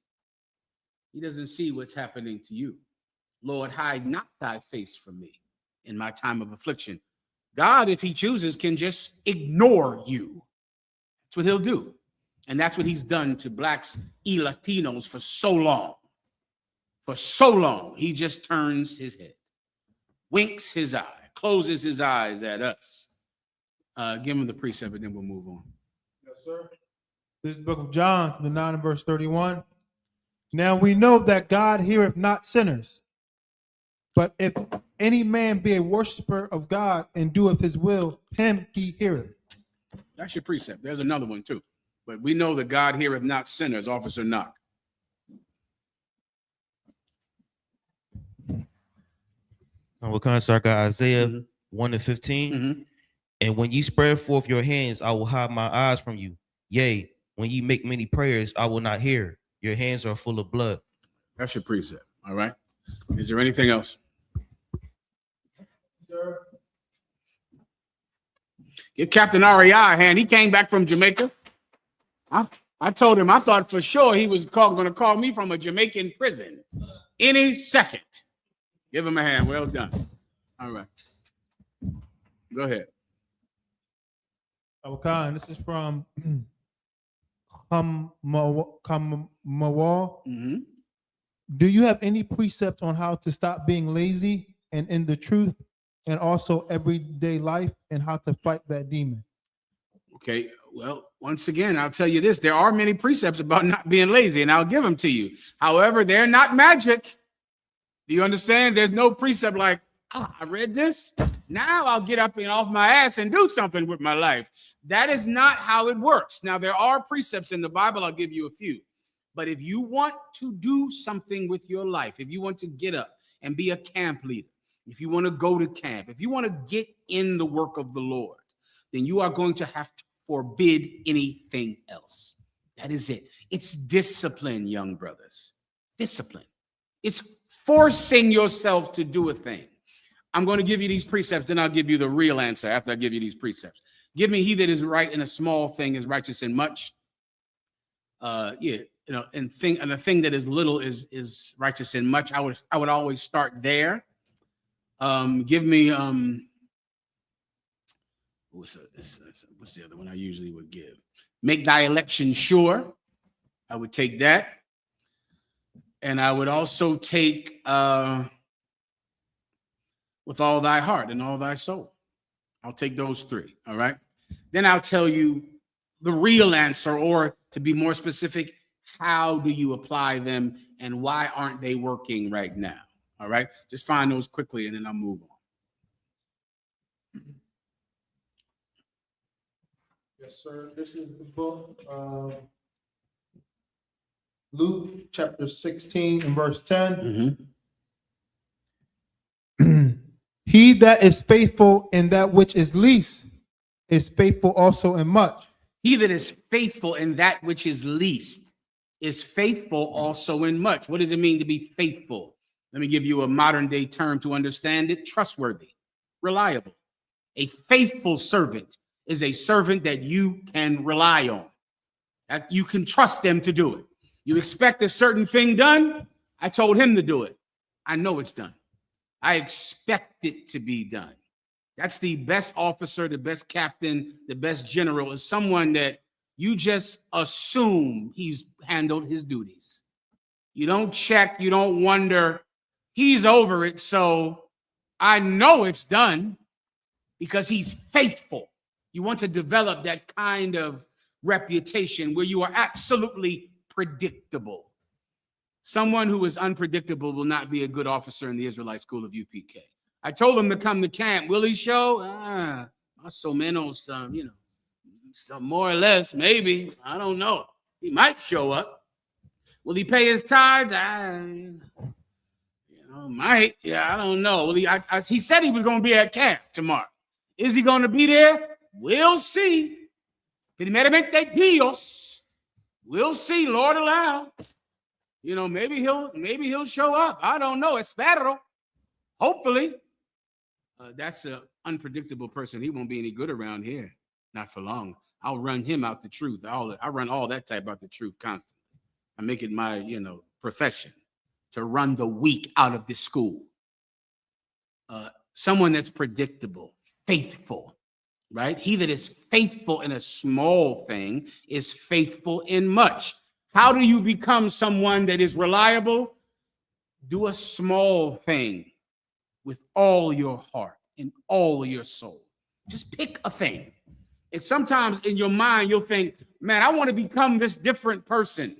Speaker 3: He doesn't see what's happening to you. Lord, hide not thy face from me in my time of affliction. God, if he chooses, can just ignore you. That's what he'll do. And that's what he's done to blacks y Latinos for so long. For so long, he just turns his head, winks his eye, closes his eyes at us. Give him the precept and then we'll move on.
Speaker 5: Yes, sir. This is the book of John, the 9 and verse 31. Now we know that God heareth not sinners, but if any man be a worshiper of God and doeth his will, him he heareth.
Speaker 3: That's your precept. There's another one too. But we know that God heareth not sinners. Officer Knock.
Speaker 6: We're going to start Isaiah 1 and 15. And when ye spread forth your hands, I will hide my eyes from you. Yea, when ye make many prayers, I will not hear. Your hands are full of blood.
Speaker 3: That's your precept. All right. Is there anything else?
Speaker 5: Sir.
Speaker 3: Give Captain REI a hand. He came back from Jamaica. I told him I thought for sure he was going to call me from a Jamaican prison any second. Give him a hand. Well done. All right. Go ahead.
Speaker 5: Khan, this is from Kamawal.
Speaker 3: Mm-hmm.
Speaker 5: Do you have any precepts on how to stop being lazy and in the truth, and also everyday life, and how to fight that demon?
Speaker 3: Okay. Well, once again, I'll tell you this. There are many precepts about not being lazy, and I'll give them to you. However, they're not magic. Do you understand? There's no precept like, I read this. Now I'll get up and off my ass and do something with my life. That is not how it works. Now, there are precepts in the Bible. I'll give you a few. But if you want to do something with your life, if you want to get up and be a camp leader, if you want to go to camp, if you want to get in the work of the Lord, then you are going to have to forbid anything else. That is it. It's discipline, young brothers. Discipline. It's forcing yourself to do a thing. I'm going to give you these precepts, then I'll give you the real answer after I give you these precepts. Give me, he that is right in a small thing is righteous in much. And the thing that is little is righteous in much. I would always start there. Give me what's the other one I usually would give? Make thy election sure. I would take that. And I would also take with all thy heart and all thy soul. I'll take those three. All right. Then I'll tell you the real answer, or to be more specific, how do you apply them and why aren't they working right now? All right. Just find those quickly and then I'll move on.
Speaker 5: Yes, sir. This is the book of Luke, chapter 16 and verse 10. He that is faithful in that which is least is faithful also in much.
Speaker 3: He that is faithful in that which is least is faithful also in much. What does it mean to be faithful? Let me give you a modern day term to understand it. Trustworthy, reliable. A faithful servant is a servant that you can rely on, that you can trust them to do it. You expect a certain thing done. I told him to do it. I know it's done. I expect it to be done. That's the best officer, the best captain, the best general is someone that you just assume he's handled his duties. You don't check, you don't wonder. He's over it, so I know it's done because he's faithful. You want to develop that kind of reputation where you are absolutely predictable. Someone who is unpredictable will not be a good officer in the Israelite school of UPK. I told him to come to camp. Will he show? So menos, some more or less, maybe. I don't know. He might show up. Will he pay his tithes? Might. Yeah, I don't know. Will he? He said he was going to be at camp tomorrow. Is he going to be there? We'll see. Primeramente Dios. We'll see. Lord allow. Maybe he'll show up. I don't know. Espero. Hopefully. That's an unpredictable person. He won't be any good around here. Not for long. I'll run him out the truth. I run all that type out the truth constantly. I make it my, profession to run the weak out of this school. Someone that's predictable, faithful, right? He that is faithful in a small thing is faithful in much. How do you become someone that is reliable? Do a small thing with all your heart and all your soul. Just pick a thing. And sometimes in your mind, you'll think, man, I want to become this different person,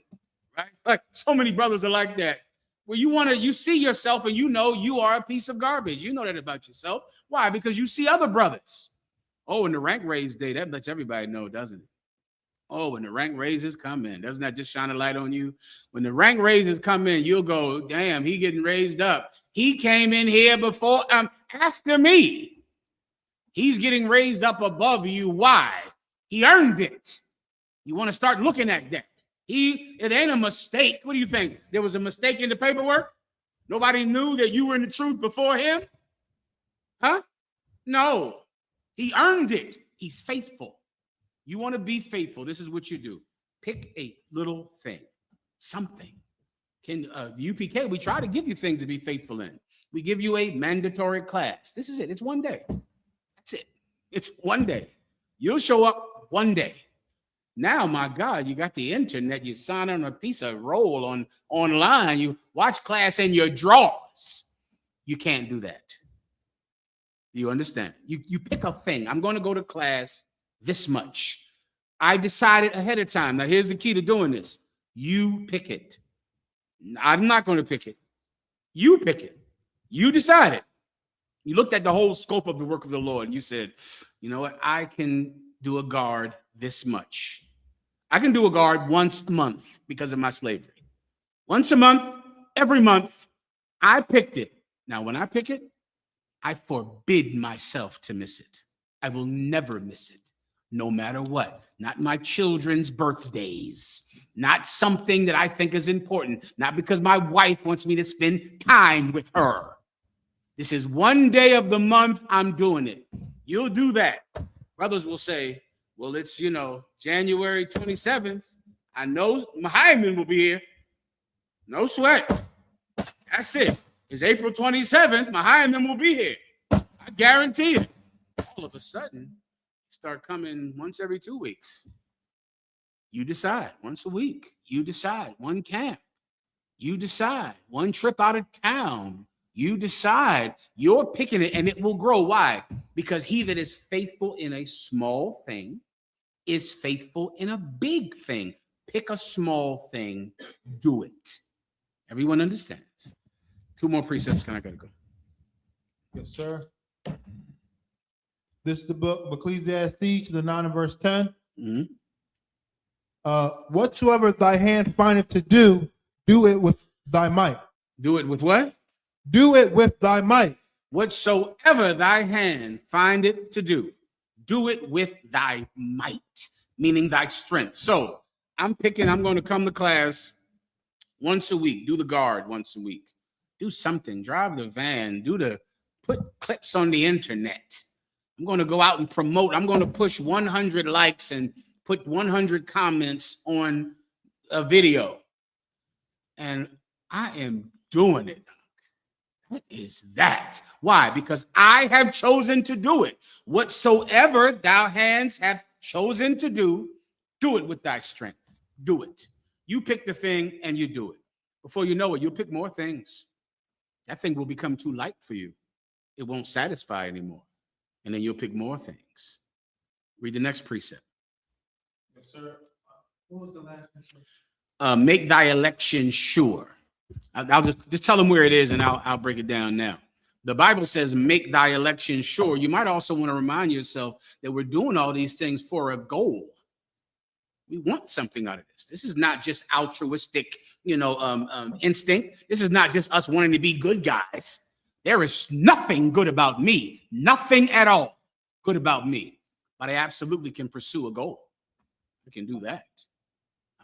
Speaker 3: right? Like so many brothers are like that. Where you see yourself and you are a piece of garbage. You know that about yourself. Why? Because you see other brothers. Oh, in the rank raise day, that lets everybody know, doesn't it? Oh, when the rank raises come in, doesn't that just shine a light on you? When the rank raises come in, you'll go, damn, he getting raised up. He came in here before, after me. He's getting raised up above you. Why? He earned it. You want to start looking at that. It ain't a mistake. What do you think? There was a mistake in the paperwork? Nobody knew that you were in the truth before him? Huh? No. He earned it. He's faithful. You want to be faithful. This is what you do. Pick a little thing, something. The UPK, we try to give you things to be faithful in. We give you a mandatory class. This is it. It's one day. That's it. It's one day. You'll show up one day. Now, my God, you got the internet. You sign on a piece of roll online. You watch class in your drawers. You can't do that. You understand? You pick a thing. I'm going to go to class this much. I decided ahead of time. Now, here's the key to doing this. You pick it. I'm not going to pick it. You pick it. You decide it. You looked at the whole scope of the work of the Lord and you said, you know what? I can do a guard this much. I can do a guard once a month because of my slavery. Once a month, every month, I picked it. Now, when I pick it, I forbid myself to miss it. I will never miss it, no matter what. Not my children's birthdays, not something that I think is important, not because my wife wants me to spend time with her. This is one day of the month I'm doing it. You'll do that. Brothers will say, well, it's, January 27th. I know Mahayaman will be here. No sweat. That's it. It's April 27th. Mahayaman will be here. I guarantee it. All of a sudden, start coming once every 2 weeks. You decide once a week. You decide one camp. You decide one trip out of town. You decide. You're picking it and it will grow. Why? Because he that is faithful in a small thing is faithful in a big thing. Pick a small thing. Do it. Everyone understands. 2 more precepts. I gotta go.
Speaker 5: Yes, sir. This is the book of Ecclesiastes, the 9 and verse 10. Whatsoever thy hand findeth to do, do it with thy might.
Speaker 3: Do it with what?
Speaker 5: Do it with thy might.
Speaker 3: Whatsoever thy hand findeth to do it with thy might, meaning thy strength. So I'm going to come to class once a week, do the guard once a week, do something, drive the van, put clips on the internet. I'm going to go out and promote. I'm going to push 100 likes and put 100 comments on a video. And I am doing it. What is that? Why? Because I have chosen to do it. Whatsoever thou hands have chosen to do it with thy strength. Do it. You pick the thing and you do it. Before you know it, you'll pick more things. That thing will become too light for you. It won't satisfy anymore. And then you'll pick more things. Read the next precept.
Speaker 5: Yes, sir. What was the last precept?
Speaker 3: Make thy election sure. I'll just tell them where it is and I'll break it down now. The Bible says, make thy election sure. You might also want to remind yourself that we're doing all these things for a goal. We want something out of this. This is not just altruistic, instinct. This is not just us wanting to be good guys. There is nothing good about me, nothing at all good about me, but I absolutely can pursue a goal. I can do that.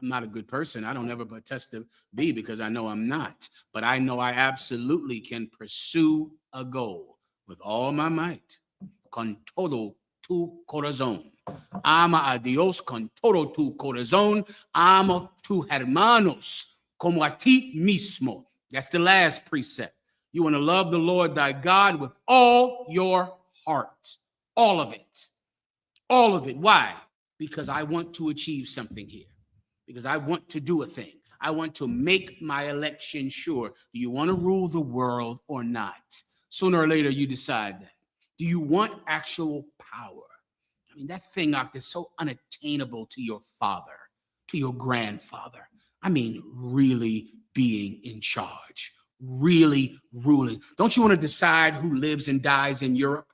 Speaker 3: I'm not a good person. I don't ever attest to be because I know I'm not, but I know I absolutely can pursue a goal with all my might. Con todo tu corazón. Ama a Dios con todo tu corazón. Ama tus hermanos como a ti mismo. That's the last precept. You want to love the Lord thy God with all your heart. All of it. All of it. Why? Because I want to achieve something here. Because I want to do a thing. I want to make my election sure. Do you want to rule the world or not? Sooner or later, you decide that. Do you want actual power? I mean, that thing up is so unattainable to your father, to your grandfather. I mean, really being in charge, really ruling. Don't you want to decide who lives and dies in Europe?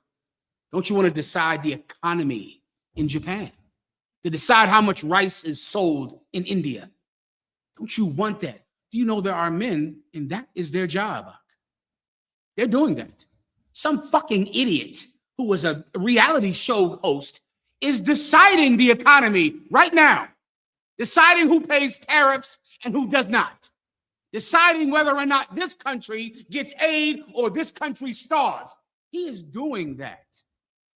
Speaker 3: Don't you want to decide the economy in Japan? To decide how much rice is sold in India? Don't you want that? Do you know there are men, and that is their job? They're doing that. Some fucking idiot who was a reality show host is deciding the economy right now, deciding who pays tariffs and who does not. deciding whether or not this country gets aid or this country starves. He is doing that.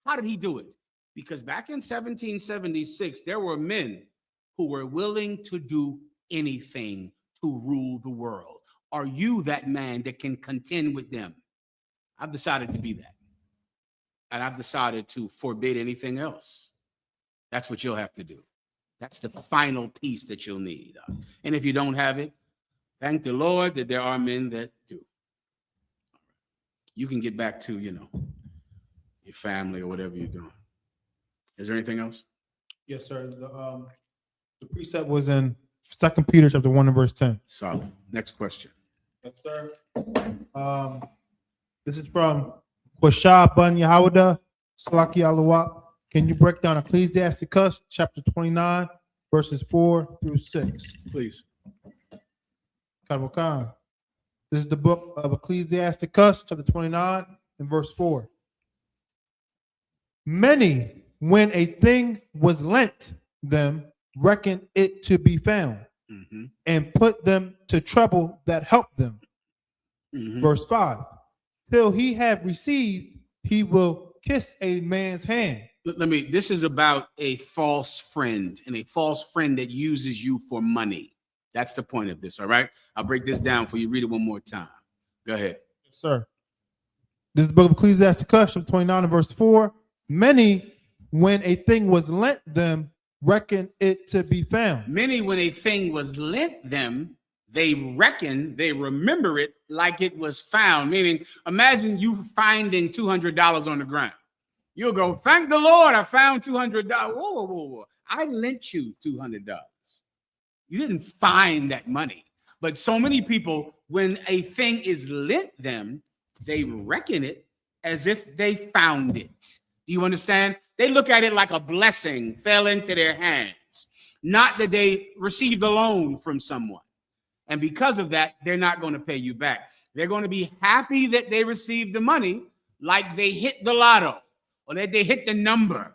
Speaker 3: How did he do it? Because back in 1776, there were men who were willing to do anything to rule the world. Are you that man that can contend with them? I've decided to be that. And I've decided to forbid anything else. That's what you'll have to do. That's the final piece that you'll need. And if you don't have it, thank the Lord that there are men that do. You can get back to, your family or whatever you're doing. Is there anything else?
Speaker 5: Yes, sir. The precept was in 2 Peter chapter 1 and verse 10.
Speaker 3: Solid. Next question.
Speaker 5: Yes, sir. This is from Quashah Bun Yahawada, Salaki Alawat. Can you break down Ecclesiasticus chapter 29, verses 4 through 6?
Speaker 3: Please.
Speaker 5: Khan. This is the book of Ecclesiasticus chapter 29 and verse 4. Many, when a thing was lent them, reckoned it to be found, and put them to trouble that helped them. Verse 5. Till he have received, he will kiss a man's hand.
Speaker 3: This is about a false friend and a false friend that uses you for money. That's the point of this, all right? I'll break this down for you. Read it one more time. Go ahead.
Speaker 5: Yes, sir. This is the book of Ecclesiasticus, chapter 29 and verse 4. Many, when a thing was lent them, reckon it to be found.
Speaker 3: Many, when a thing was lent them, they remember it like it was found. Meaning, imagine you finding $200 on the ground. You'll go, thank the Lord, I found $200. Whoa. I lent you $200. You didn't find that money. But so many people, when a thing is lent them, they reckon it as if they found it. Do you understand? They look at it like a blessing fell into their hands, not that they received a loan from someone. And because of that, they're not going to pay you back. They're going to be happy that they received the money, like they hit the lotto, or that they hit the number,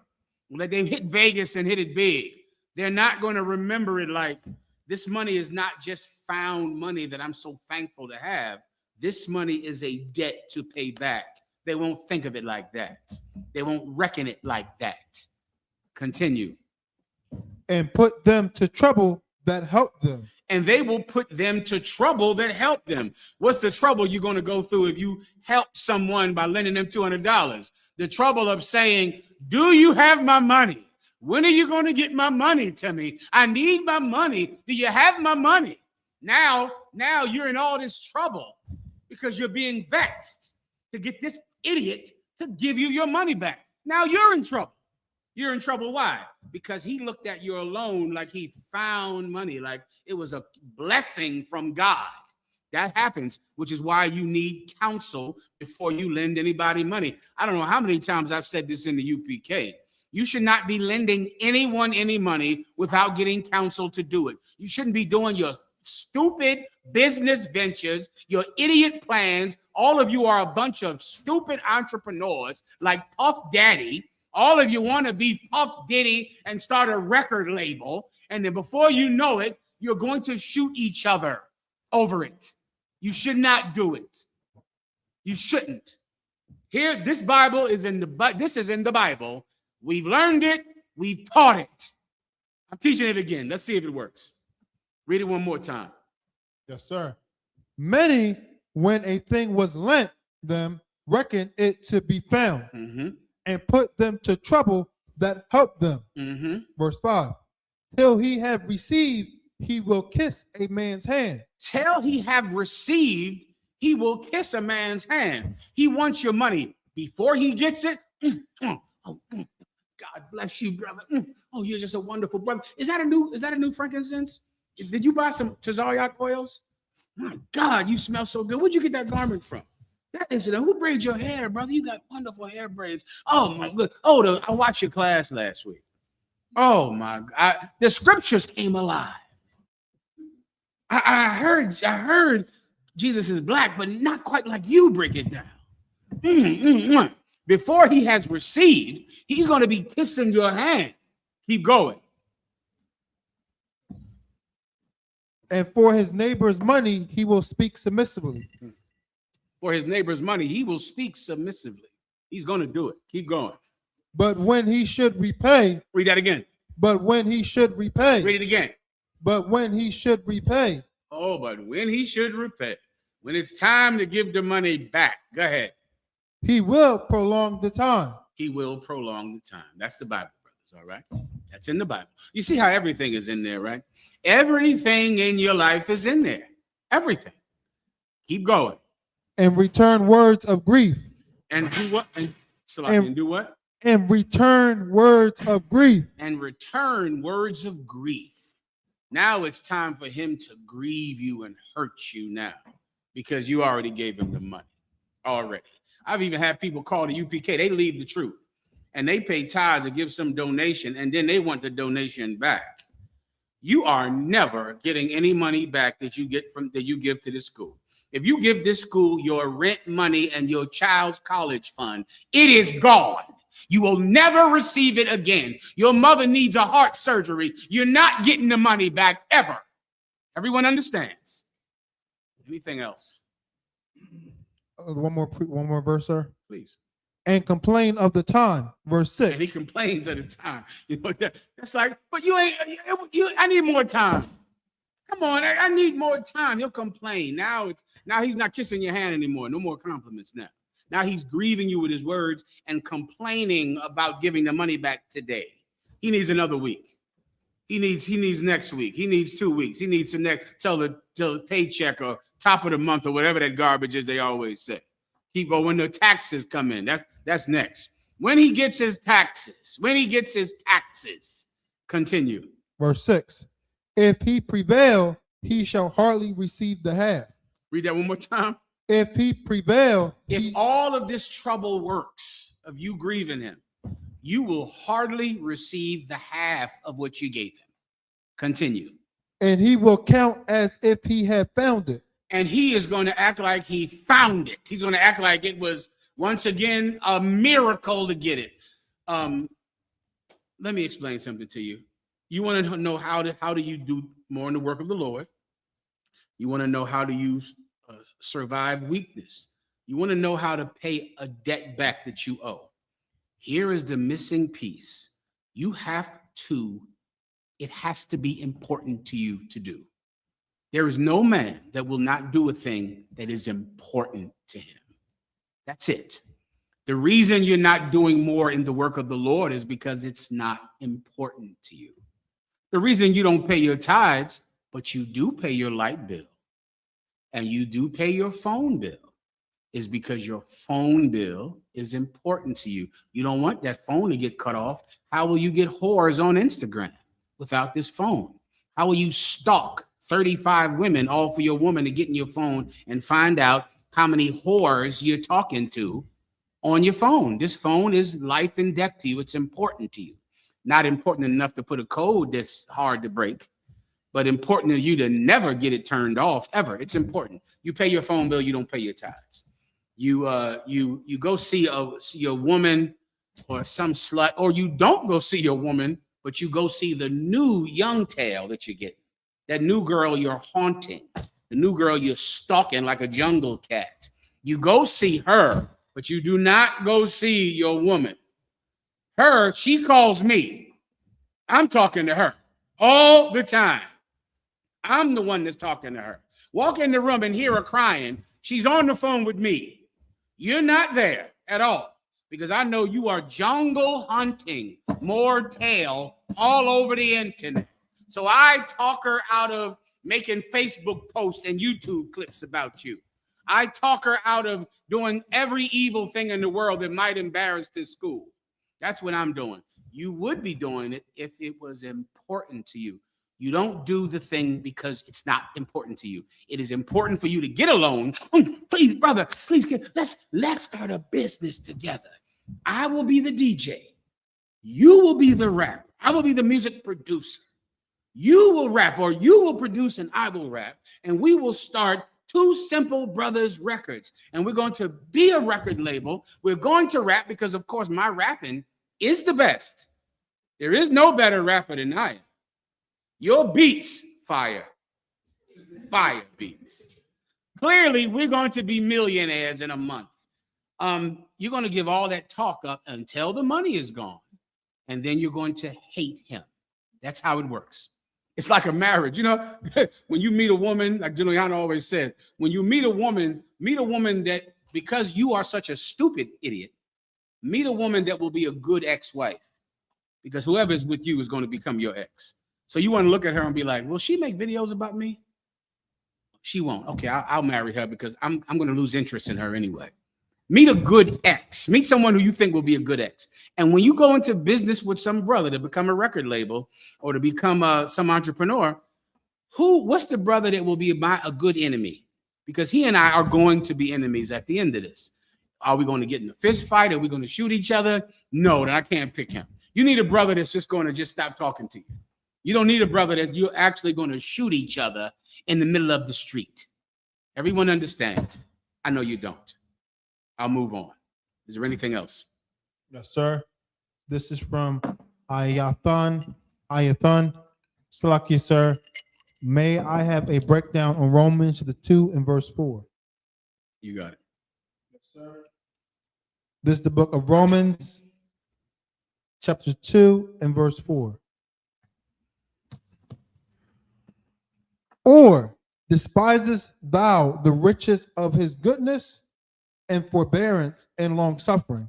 Speaker 3: or that they hit Vegas and hit it big. They're not going to remember it like, this money is not just found money that I'm so thankful to have. This money is a debt to pay back. They won't think of it like that. They won't reckon it like that. Continue.
Speaker 5: And put them to trouble that helped them.
Speaker 3: And they will put them to trouble that help them. What's the trouble you're going to go through if you help someone by lending them $200? The trouble of saying, do you have my money? When are you going to get my money to me? I need my money. Do you have my money? Now you're in all this trouble because you're being vexed to get this idiot to give you your money back. Now you're in trouble. You're in trouble. Why? Because he looked at your loan like he found money, like it was a blessing from God. That happens, which is why you need counsel before you lend anybody money. I don't know how many times I've said this in the UPK. You should not be lending anyone any money without getting counsel to do it. You shouldn't be doing your stupid business ventures, your idiot plans. All of you are a bunch of stupid entrepreneurs like Puff Daddy. All of you want to be Puff Diddy and start a record label. And then before you know it, you're going to shoot each other over it. You should not do it. You shouldn't. Here, this Bible is in the Bible. We've learned it. We've taught it. I'm teaching it again. Let's see if it works. Read it one more time.
Speaker 5: Yes, sir. Many, when a thing was lent them, reckon it to be found, and put them to trouble that helped them. Verse 5. Till he have received, he will kiss a man's hand.
Speaker 3: Till he have received, he will kiss a man's hand. He wants your money. Before he gets it, God bless you, brother. Oh, you're just a wonderful brother. Is that a new frankincense? Did you buy some Tazariak oils? My God, you smell so good. Where'd you get that garment from? That incident. Who braids your hair, brother? You got wonderful hair braids. Oh my God. Oh, I watched your class last week. Oh my God. The scriptures came alive. I heard Jesus is black, but not quite like you break it down. Before he has received, he's going to be kissing your hand. Keep going.
Speaker 5: And for his neighbor's money, he will speak submissively.
Speaker 3: For his neighbor's money, he will speak submissively. He's going to do it. Keep going.
Speaker 5: But when he should repay,
Speaker 3: Read that again.
Speaker 5: but when he should repay,
Speaker 3: Read it again.
Speaker 5: but when he should repay,
Speaker 3: Oh, but when he should repay, when it's time to give the money back, go ahead.
Speaker 5: he will prolong the time.
Speaker 3: He will prolong the time. That's the Bible, brothers. All right. That's in the Bible. You see how everything is in there, right? Everything in your life is in there. Everything. Keep going.
Speaker 5: And return words of grief.
Speaker 3: And do what? And do what?
Speaker 5: And return words of grief.
Speaker 3: And return words of grief. Now it's time for him to grieve you and hurt you now because you already gave him the money already. I've even had people call the UPK. They leave the truth and they pay tithes and give some donation and then they want the donation back. You are never getting any money back that you give to this school. If you give this school your rent money and your child's college fund, it is gone. You will never receive it again. Your mother needs a heart surgery. You're not getting the money back ever. Everyone understands. Anything else?
Speaker 5: One more verse, sir.
Speaker 3: Please.
Speaker 5: And complain of the time, verse 6.
Speaker 3: And he complains at the time. You know, that's like, but I need more time. Come on, I need more time. He'll complain. Now he's not kissing your hand anymore. No more compliments now. Now he's grieving you with his words and complaining about giving the money back today. He needs another week. He needs next week. He needs 2 weeks. He needs to tell the paycheck or top of the month or whatever that garbage is they always say. Keep going when the taxes come in. That's next. When he gets his taxes, continue.
Speaker 5: Verse 6. If he prevail, he shall hardly receive the half.
Speaker 3: Read that one more time.
Speaker 5: If he prevail,
Speaker 3: if all of this trouble works of you grieving him, you will hardly receive the half of what you gave him. Continue.
Speaker 5: And he will count as if he had found it.
Speaker 3: And he is going to act like he found it. He's going to act like it was, once again, a miracle to get it. Let me explain something to you. You want to know how do you do more in the work of the Lord? You want to know how to use survive weakness. You want to know how to pay a debt back that you owe. Here is the missing piece. It has to be important to you to do. There is no man that will not do a thing that is important to him. That's it. The reason you're not doing more in the work of the Lord is because it's not important to you. The reason you don't pay your tithes, but you do pay your light bill and you do pay your phone bill, is because your phone bill is important to you. You don't want that phone to get cut off. How will you get whores on Instagram without this phone? How will you stalk 35 women all for your woman to get in your phone and find out how many whores you're talking to on your phone? This phone is life and death to you. It's important to you. Not important enough to put a code that's hard to break, but important to you to never get it turned off ever. It's important. You pay your phone bill, you don't pay your tithes. You go see your woman or some slut, or you don't go see your woman, but you go see the new young tail that you get. That new girl you're haunting, the new girl you're stalking like a jungle cat. You go see her, but you do not go see your woman. Her, she calls me. I'm talking to her all the time. I'm the one that's talking to her. Walk in the room and hear her crying. She's on the phone with me. You're not there at all because I know you are jungle hunting more tail all over the internet. So I talk her out of making Facebook posts and YouTube clips about you. I talk her out of doing every evil thing in the world that might embarrass this school. That's what I'm doing. You would be doing it if it was important to you. You don't do the thing because it's not important to you. It is important for you to get a loan. Please, brother, please, let's start a business together. I will be the DJ. You will be the rapper. I will be the music producer. You will rap, or you will produce and I will rap. And we will start Two Simple Brothers Records. And we're going to be a record label. We're going to rap because, of course, my rapping is the best. There is no better rapper than I am. Your beats, fire. Fire beats. Clearly, we're going to be millionaires in a month. You're going to give all that talk up until the money is gone, and then you're going to hate him. That's how it works. It's like a marriage, you know. When you meet a woman, like Juliana always said, when you meet a woman that, because you are such a stupid idiot, meet a woman that will be a good ex-wife, because whoever is with you is going to become your ex. So you want to look at her and be like, will she make videos about me? She won't. Okay, I'll marry her because I'm going to lose interest in her anyway. Meet a good ex. Meet someone who you think will be a good ex. And when you go into business with some brother to become a record label or to become some entrepreneur, what's the brother that will be a good enemy? Because he and I are going to be enemies at the end of this. Are we going to get in a fist fight? Are we going to shoot each other? No, then I can't pick him. You need a brother that's just going to just stop talking to you. You don't need a brother that you're actually going to shoot each other in the middle of the street. Everyone understands. I know you don't. I'll move on. Is there anything else?
Speaker 5: Yes, sir. This is from Ayathan. Salaki, sir. May I have a breakdown on Romans chapter 2 and verse 4?
Speaker 3: You got it.
Speaker 5: Yes, sir. This is the book of Romans, chapter 2 and verse 4. Or despisest thou the riches of his goodness and forbearance and long suffering?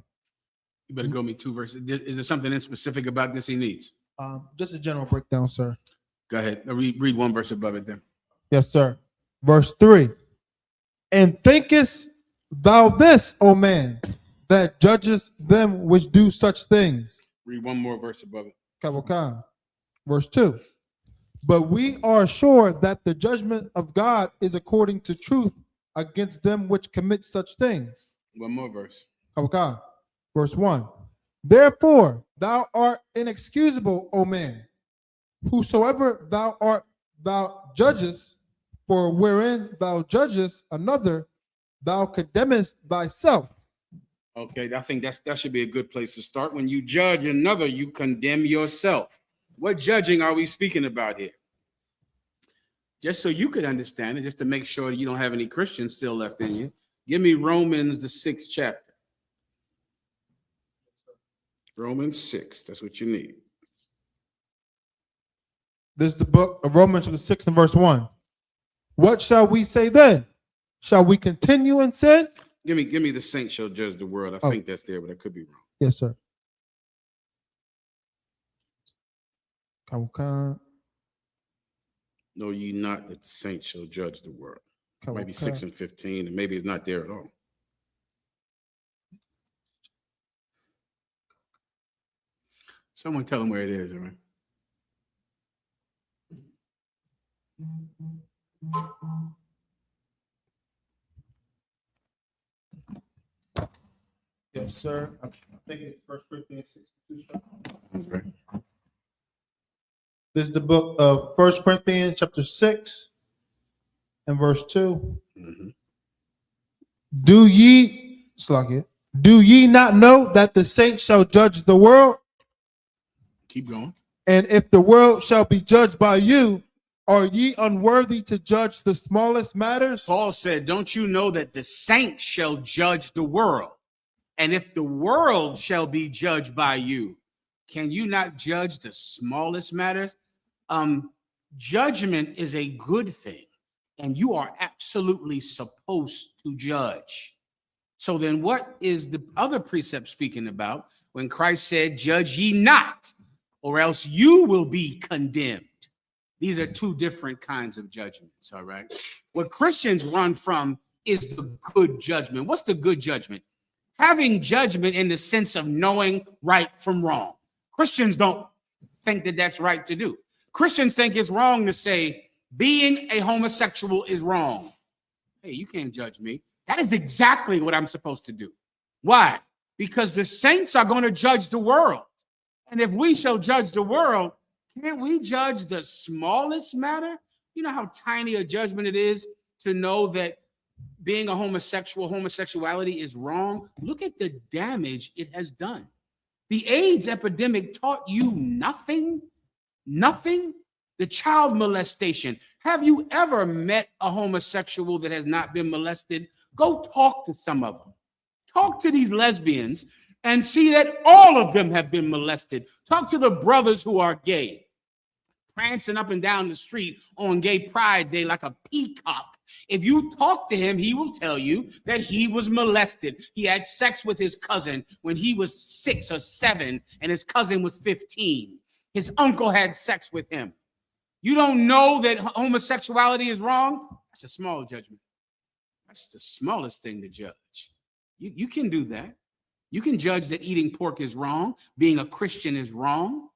Speaker 3: You better go me 2 verses. Is there something in specific about this he needs?
Speaker 5: Just a general breakdown, sir.
Speaker 3: Go ahead. Read 1 verse above it then.
Speaker 5: Yes, sir. Verse 3. And thinkest thou this, O man, that judgest them which do such things?
Speaker 3: Read 1 more verse above it.
Speaker 5: Kavokah. Verse 2. But we are sure that the judgment of God is according to truth against them which commit such things.
Speaker 3: 1 more verse.
Speaker 5: Kavokah. Verse 1. Therefore thou art inexcusable, O man, whosoever thou art, thou judgest, for wherein thou judgest another, thou condemnest thyself.
Speaker 3: Okay, I think that should be a good place to start. When you judge another, you condemn yourself. What judging are we speaking about here? Just so you could understand it, just to make sure that you don't have any Christians still left in you, give me Romans, the 6th chapter. Romans 6, that's what you need.
Speaker 5: This is the book of Romans, chapter 6 and verse 1. What shall we say then? Shall we continue in sin?
Speaker 3: Give me the saints shall judge the world. I think that's there, but I could be wrong.
Speaker 5: Yes, sir. Kavokah.
Speaker 3: Know ye not that the saints shall judge the world? Maybe 6 and 15, and maybe it's not there at all. Someone tell them where it is, all right?
Speaker 5: Yes, sir. I think it's 1 Corinthians 62.
Speaker 3: Okay.
Speaker 5: This is the book of 1 Corinthians chapter 6 and verse 2.
Speaker 3: Mm-hmm.
Speaker 5: Do ye not know that the saints shall judge the world?
Speaker 3: Keep going.
Speaker 5: And if the world shall be judged by you, are ye unworthy to judge the smallest matters?
Speaker 3: Paul said, don't you know that the saints shall judge the world? And if the world shall be judged by you, can you not judge the smallest matters? Judgment is a good thing, and you are absolutely supposed to judge. So then what is the other precept speaking about when Christ said, judge ye not, or else you will be condemned? These are 2 different kinds of judgments, all right? What Christians run from is the good judgment. What's the good judgment? Having judgment in the sense of knowing right from wrong. Christians don't think that that's right to do. Christians think it's wrong to say being a homosexual is wrong. Hey, you can't judge me. That is exactly what I'm supposed to do. Why? Because the saints are going to judge the world. And if we shall judge the world, can't we judge the smallest matter? You know how tiny a judgment it is to know that being a homosexuality is wrong? Look at the damage it has done. The AIDS epidemic taught you nothing. the child molestation. Have you ever met a homosexual that has not been molested? Go talk to some of them. Talk to these lesbians and see that all of them have been molested. Talk to the brothers who are gay, prancing up and down the street on Gay Pride Day like a peacock. If you talk to him, he will tell you that he was molested. He had sex with his cousin when he was 6 or 7 and his cousin was 15. His uncle had sex with him. You don't know that homosexuality is wrong? That's a small judgment. That's the smallest thing to judge. You can do that. You can judge that eating pork is wrong, being a Christian is wrong.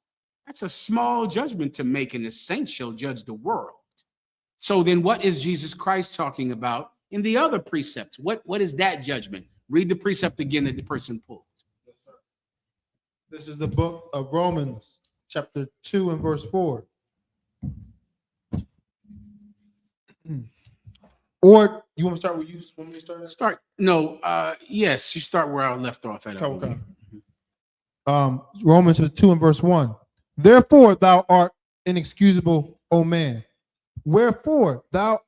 Speaker 3: That's a small judgment to make, and the saints shall judge the world. So then what is Jesus Christ talking about in the other precepts? What is that judgment? Read the precept again that the person pulled.
Speaker 5: Yes, sir. This is the book of Romans, chapter 2 and verse 4. Or you want to start where you want me to start?
Speaker 3: Start. Yes, you start where I left off at.
Speaker 5: Okay. Romans 2 and verse 1. Therefore thou art inexcusable, O man. Wherefore thou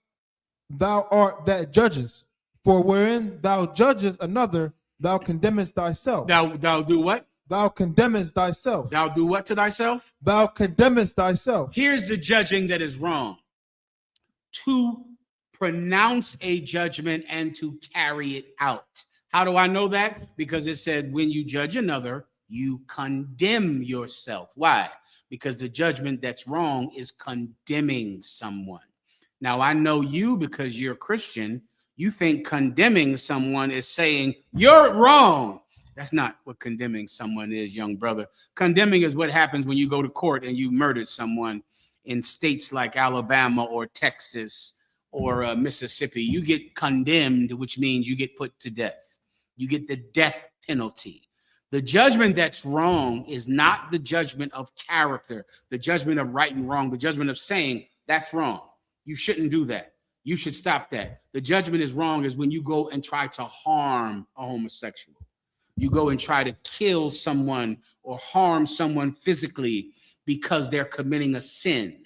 Speaker 5: art that judges. For wherein thou judgest another, thou condemnest thyself.
Speaker 3: Thou do what?
Speaker 5: Thou condemnest thyself.
Speaker 3: Thou do what to thyself?
Speaker 5: Thou condemnest thyself.
Speaker 3: Here's the judging that is wrong. To pronounce a judgment and to carry it out. How do I know that? Because it said, when you judge another, you condemn yourself. Why? Because the judgment that's wrong is condemning someone. Now, I know you because you're a Christian. You think condemning someone is saying you're wrong. That's not what condemning someone is, young brother. Condemning is what happens when you go to court and you murdered someone in states like Alabama or Texas or Mississippi. You get condemned, which means you get put to death. You get the death penalty. The judgment that's wrong is not the judgment of character, the judgment of right and wrong, the judgment of saying that's wrong. You shouldn't do that. You should stop that. The judgment is wrong is when you go and try to harm a homosexual. You go and try to kill someone or harm someone physically because they're committing a sin.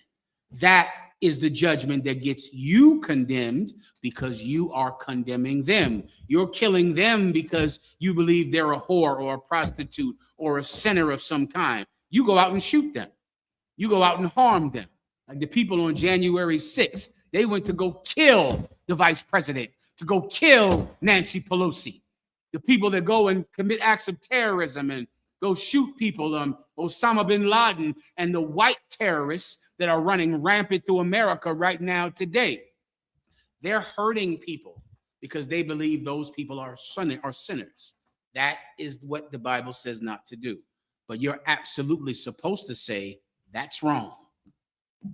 Speaker 3: That is the judgment that gets you condemned because you are condemning them. You're killing them because you believe they're a whore or a prostitute or a sinner of some kind. You go out and shoot them. You go out and harm them. Like the people on January 6th, they went to go kill the vice president, to go kill Nancy Pelosi. The people that go and commit acts of terrorism and go shoot people, Osama bin Laden and the white terrorists that are running rampant through America right now today. They're hurting people because they believe those people are sinners. That is what the Bible says not to do. But you're absolutely supposed to say, that's wrong.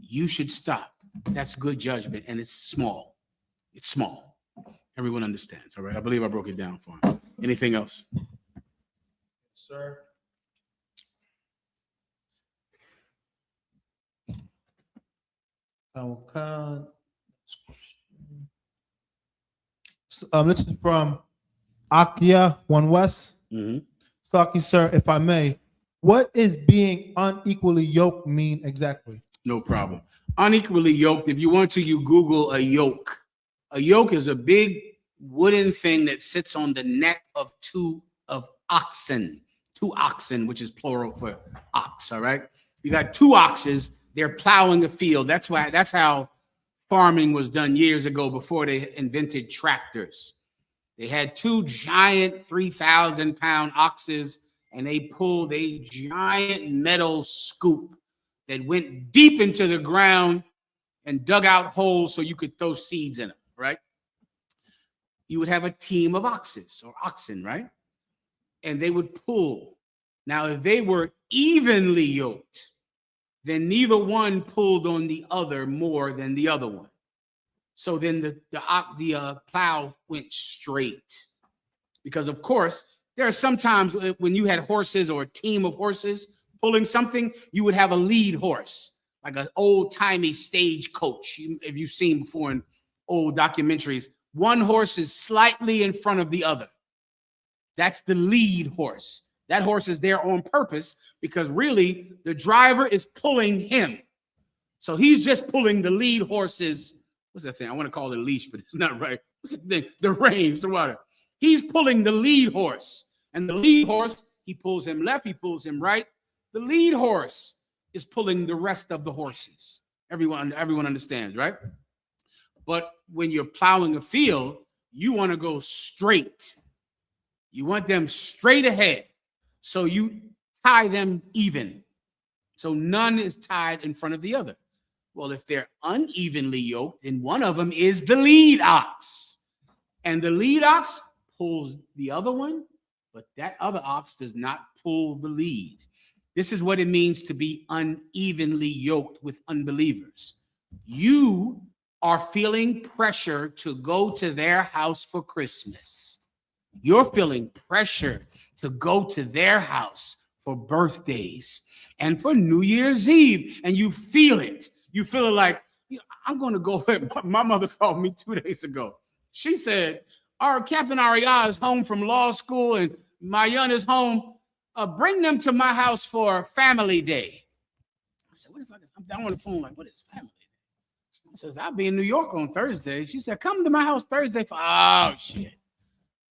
Speaker 3: You should stop. That's good judgment, and it's small. It's small. Everyone understands, all right? I believe I broke it down for him. Anything else?
Speaker 5: Sir. This is from Akia 1 West. Saki, sir, if I may, what is being unequally yoked mean exactly?
Speaker 3: No problem. Unequally yoked, if you want to, you Google a yoke. A yoke is a big wooden thing that sits on the neck of two oxen, which is plural for ox, all right? You got 2 oxes, they're plowing a field. That's how farming was done years ago before they invented tractors. They had 2 giant 3,000-pound oxes, and they pulled a giant metal scoop that went deep into the ground and dug out holes so you could throw seeds in them, right? You would have a team of oxen, right? And they would pull. Now, if they were evenly yoked, then neither one pulled on the other more than the other one. So then the plow went straight. Because, of course, there are some times when you had horses or a team of horses pulling something, you would have a lead horse, like an old-timey stagecoach. If you've seen before in old documentaries, one horse is slightly in front of the other. That's the lead horse. That horse is there on purpose because really the driver is pulling him. So he's just pulling the lead horses. What's that thing? I want to call it a leash, but it's not right. What's the thing? The reins, the water. He's pulling the lead horse. And the lead horse, he pulls him left, he pulls him right. The lead horse is pulling the rest of the horses. Everyone understands, right? But when you're plowing a field, you want to go straight. You want them straight ahead. So you tie them even. So none is tied in front of the other. Well, if they're unevenly yoked, then one of them is the lead ox. And the lead ox pulls the other one, but that other ox does not pull the lead. This is what it means to be unevenly yoked with unbelievers. You are feeling pressure to go to their house for Christmas. You're feeling pressure to go to their house for birthdays and for New Year's Eve, and you feel it. You feel it like, I'm going to go. My mother called me 2 days ago. She said, our Captain Aria is home from law school and Mahayaman is home. Bring them to my house for family day. I said, what if I'm down on the phone like, what is family day? I says, I'll be in New York on Thursday. She said, come to my house Thursday. Oh, shit.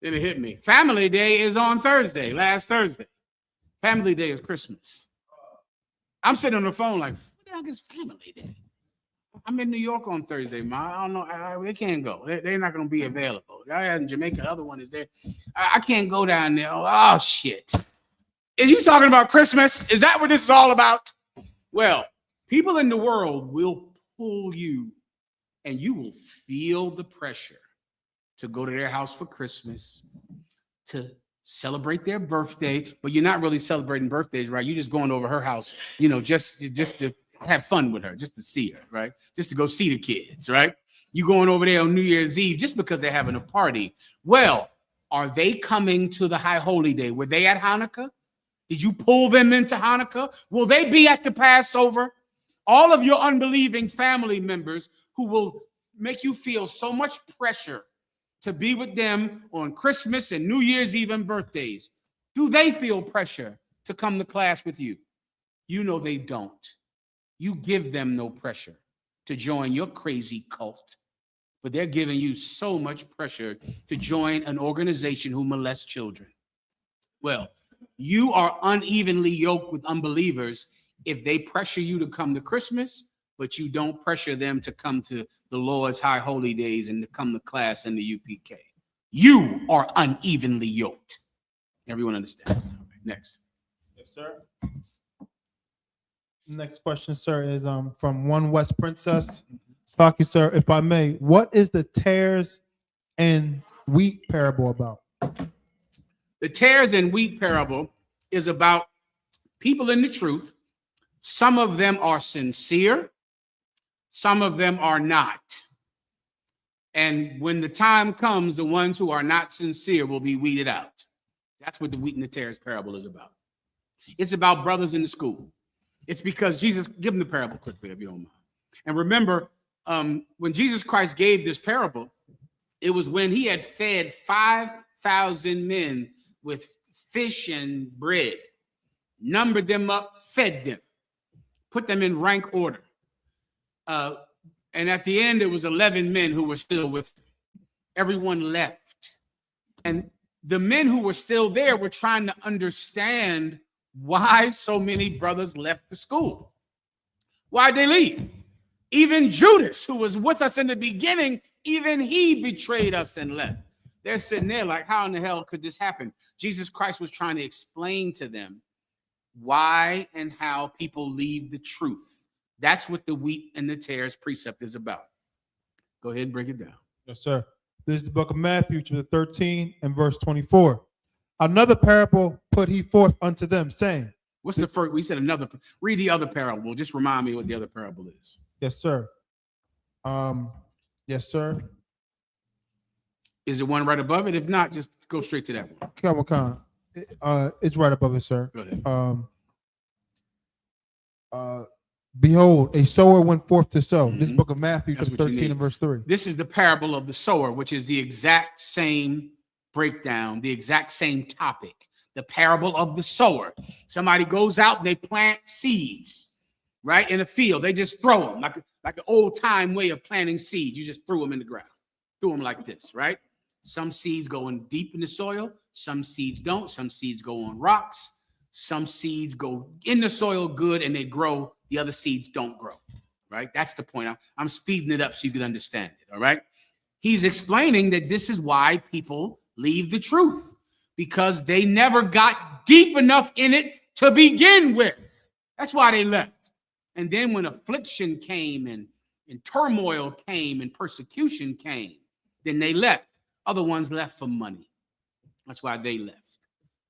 Speaker 3: Then it hit me. Family day is on Thursday, last Thursday. Family day is Christmas. I'm sitting on the phone like, what the heck is family day? I'm in New York on Thursday, Ma. I don't know. They can't go. They're not going to be available. I in Jamaica. The other one is there. I can't go down there. Oh, shit. Is you talking about Christmas? Is that what this is all about? Well, people in the world will pull you, and you will feel the pressure to go to their house for Christmas, to celebrate their birthday, but you're not really celebrating birthdays, right? You're just going over her house, just to have fun with her, just to see her, right? Just to go see the kids, right? You going over there on New Year's Eve just because they're having a party. Well, are they coming to the High Holy Day? Were they at Hanukkah? Did you pull them into Hanukkah? Will they be at the Passover? All of your unbelieving family members who will make you feel so much pressure to be with them on Christmas and New Year's Eve and birthdays. Do they feel pressure to come to class with you? You know they don't. You give them no pressure to join your crazy cult, but they're giving you so much pressure to join an organization who molests children. Well, you are unevenly yoked with unbelievers if they pressure you to come to Christmas, but you don't pressure them to come to the Lord's high holy days and to come to class in the UPK. You are unevenly yoked. Everyone understands. All right, next.
Speaker 5: Yes, sir. Next question, sir, is from One West Princess. Stocky, sir, if I may, what is the tares and wheat parable about?
Speaker 3: The tares and wheat parable is about people in the truth. Some of them are sincere. Some of them are not. And when the time comes, the ones who are not sincere will be weeded out. That's what the wheat and the tares parable is about. It's about brothers in the school. It's because Jesus, give them the parable quickly, if you don't mind. And remember, when Jesus Christ gave this parable, it was when he had fed 5,000 men with fish and bread, numbered them up, fed them, put them in rank order. And at the end, it was 11 men who were still with him. Everyone left. And the men who were still there were trying to understand why so many brothers left the school. Why'd they leave? Even Judas, who was with us in the beginning, even he betrayed us and left. They're sitting there like, how in the hell could this happen? Jesus Christ was trying to explain to them why and how people leave the truth. That's what the wheat and the tares precept is about. Go ahead and break it down.
Speaker 5: Yes, sir. This is the book of Matthew, chapter 13 and verse 24. Another parable put he forth unto them, saying.
Speaker 3: What's the first? We said another. Read the other parable. Just remind me what the other parable is.
Speaker 5: Yes, sir. Yes, sir.
Speaker 3: Is it one right above it? If not, just go straight to that one.
Speaker 5: Come on. It's right above it, sir.
Speaker 3: Go ahead.
Speaker 5: Behold, a sower went forth to sow. This book of Matthew, chapter 13 and verse 3.
Speaker 3: This is the parable of the sower, which is the exact same breakdown, the exact same topic. The parable of the sower. Somebody goes out and they plant seeds. right? In a field, they just throw them like an old time way of planting seeds. You just threw them in the ground, threw them like this, right? Some seeds go in deep in the soil. Some seeds don't. Some seeds go on rocks. Some seeds go in the soil good and they grow. The other seeds don't grow, right? That's the point. I'm speeding it up so you can understand it, all right? He's explaining that this is why people leave the truth, because they never got deep enough in it to begin with. That's why they left. And then when affliction came and turmoil came and persecution came, then they left. Other ones left for money. That's why they left.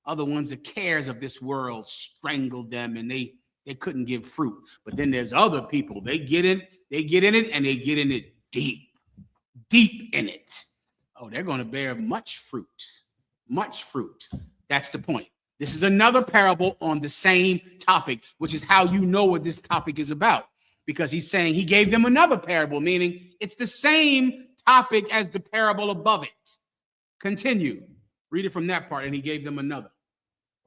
Speaker 3: Other ones, the cares of this world strangled them and they couldn't give fruit. But then there's other people, they get in it and they get in it deep in it. Oh, they're going to bear much fruit. That's the point. This is another parable on the same topic, which is how you know what this topic is about. Because he's saying he gave them another parable, meaning it's the same topic as the parable above it. Continue. Read it from that part, and he gave them another.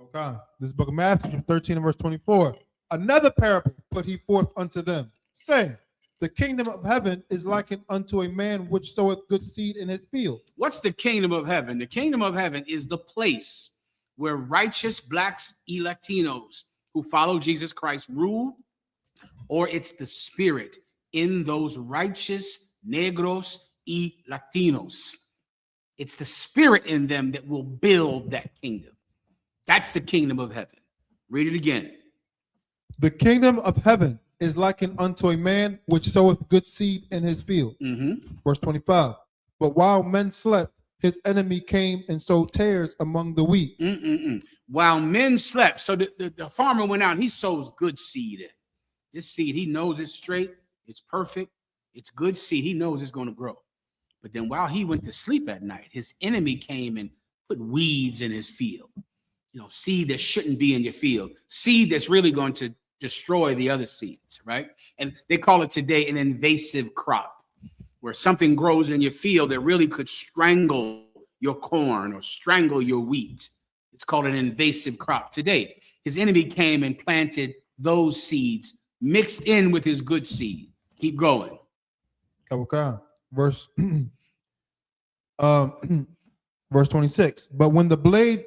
Speaker 5: Okay. This book of Matthew, 13 and verse 24. Another parable put he forth unto them, saying, the kingdom of heaven is likened unto a man which soweth good seed in his field.
Speaker 3: What's the kingdom of heaven? The kingdom of heaven is the place where righteous blacks y Latinos who follow Jesus Christ rule, or it's the spirit in those righteous negros y Latinos. It's the spirit in them that will build that kingdom. That's the kingdom of heaven. Read it again.
Speaker 5: The kingdom of heaven is likened unto a man which soweth good seed in his field. Verse 25. But while men slept, his enemy came and sowed tares among the wheat.
Speaker 3: While men slept. So the farmer went out and he sows good seed in. This seed, he knows it's straight, it's perfect, it's good seed. He knows it's going to grow. But then while he went to sleep at night, his enemy came and put weeds in his field. You know, seed that shouldn't be in your field. Seed that's really going to destroy the other seeds, right? And they call it today an invasive crop, where something grows in your field that really could strangle your corn or strangle your wheat. It's called an invasive crop today. His enemy came and planted those seeds mixed in with his good seed. Keep going.
Speaker 5: Okay. Verse 26. But when the blade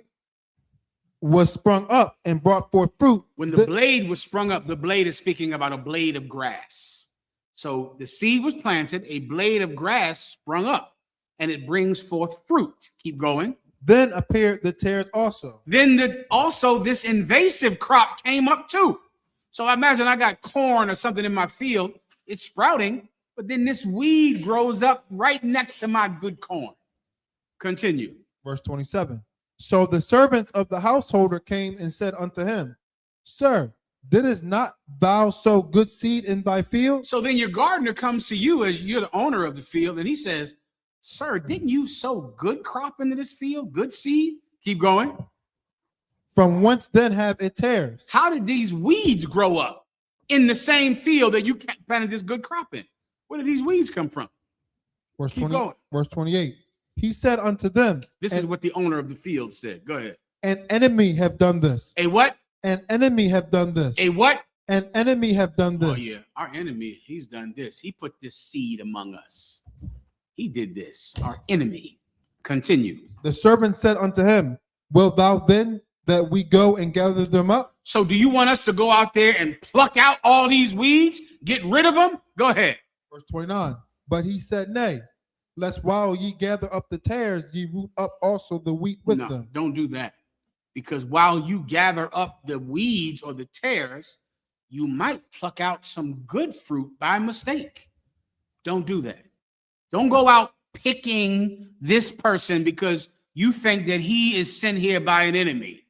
Speaker 5: was sprung up and brought forth fruit.
Speaker 3: When the blade was sprung up, the blade is speaking about a blade of grass. So the seed was planted, a blade of grass sprung up, and it brings forth fruit. Keep going.
Speaker 5: Then appeared the tares also.
Speaker 3: Then also this invasive crop came up too. So I imagine I got corn or something in my field. It's sprouting, but then this weed grows up right next to my good corn. Continue.
Speaker 5: Verse 27. So the servants of the householder came and said unto him, Sir, didst not thou sow good seed in thy field?
Speaker 3: So then your gardener comes to you as you're the owner of the field, and he says, Sir, didn't you sow good crop into this field, good seed? Keep going.
Speaker 5: From whence then have it tares?
Speaker 3: How did these weeds grow up in the same field that you planted this good crop in? Where did these weeds come from?
Speaker 5: Verse 28. He said unto them,
Speaker 3: this is what the owner of the field said. Go ahead.
Speaker 5: An enemy have done this.
Speaker 3: A what?
Speaker 5: An enemy have done this.
Speaker 3: A what?
Speaker 5: An enemy have done this.
Speaker 3: Oh yeah, our enemy, he's done this. He put this seed among us. He did this, our enemy. Continue.
Speaker 5: The servant said unto him, Wilt thou then that we go and gather them up?
Speaker 3: So do you want us to go out there and pluck out all these weeds, get rid of them? Go ahead.
Speaker 5: Verse 29. But he said, Nay, lest while ye gather up the tares, ye root up also the wheat with them.
Speaker 3: Don't do that. Because while you gather up the weeds or the tares, you might pluck out some good fruit by mistake. Don't do that. Don't go out picking this person because you think that he is sent here by an enemy.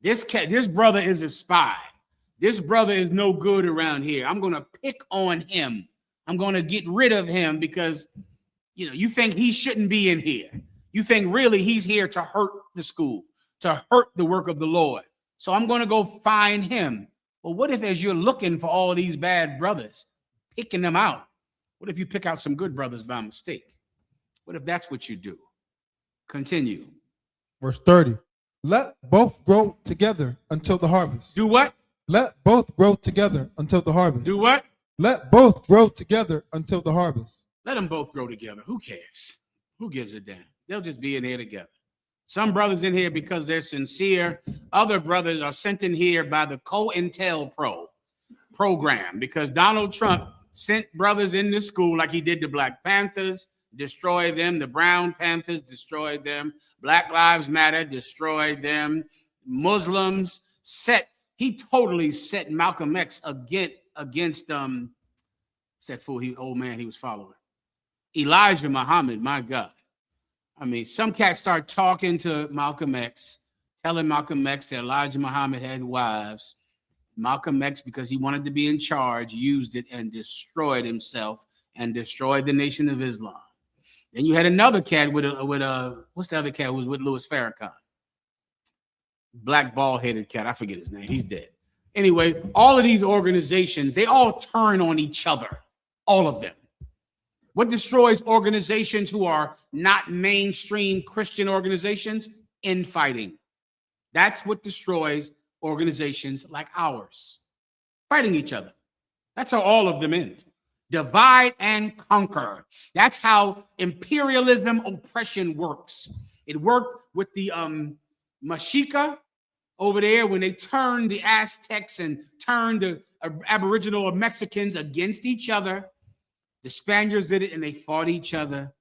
Speaker 3: This brother is a spy. This brother is no good around here. I'm going to pick on him. I'm going to get rid of him because, you think he shouldn't be in here. You think really he's here to hurt the school, to hurt the work of the Lord. So I'm going to go find him. Well, what if as you're looking for all these bad brothers, picking them out, what if you pick out some good brothers by mistake? What if that's what you do? Continue.
Speaker 5: Verse 30. Let both grow together until the harvest.
Speaker 3: Do what?
Speaker 5: Let both grow together until the harvest.
Speaker 3: Do what?
Speaker 5: Let both grow together until the harvest.
Speaker 3: Let them both grow together. Who cares? Who gives a damn? They'll just be in here together. Some brothers in here because they're sincere. Other brothers are sent in here by the COINTELPRO program because Donald Trump sent brothers in the school like he did the Black Panthers, destroyed them. The Brown Panthers destroyed them. Black Lives Matter destroyed them. Muslims he totally set Malcolm X against said fool, old man he was following. Elijah Muhammad, my God. I mean, some cats start talking to Malcolm X, telling Malcolm X that Elijah Muhammad had wives. Malcolm X, because he wanted to be in charge, used it and destroyed himself and destroyed the Nation of Islam. Then you had another cat with what's the other cat who was with Louis Farrakhan? Black bald-headed cat. I forget his name. He's dead. Anyway, all of these organizations, they all turn on each other. All of them. What destroys organizations who are not mainstream Christian organizations? Infighting. That's what destroys organizations like ours. Fighting each other. That's how all of them end. Divide and conquer. That's how imperialism oppression works. It worked with the Mexica over there when they turned the Aztecs and turned the Aboriginal Mexicans against each other. The Spaniards did it and they fought each other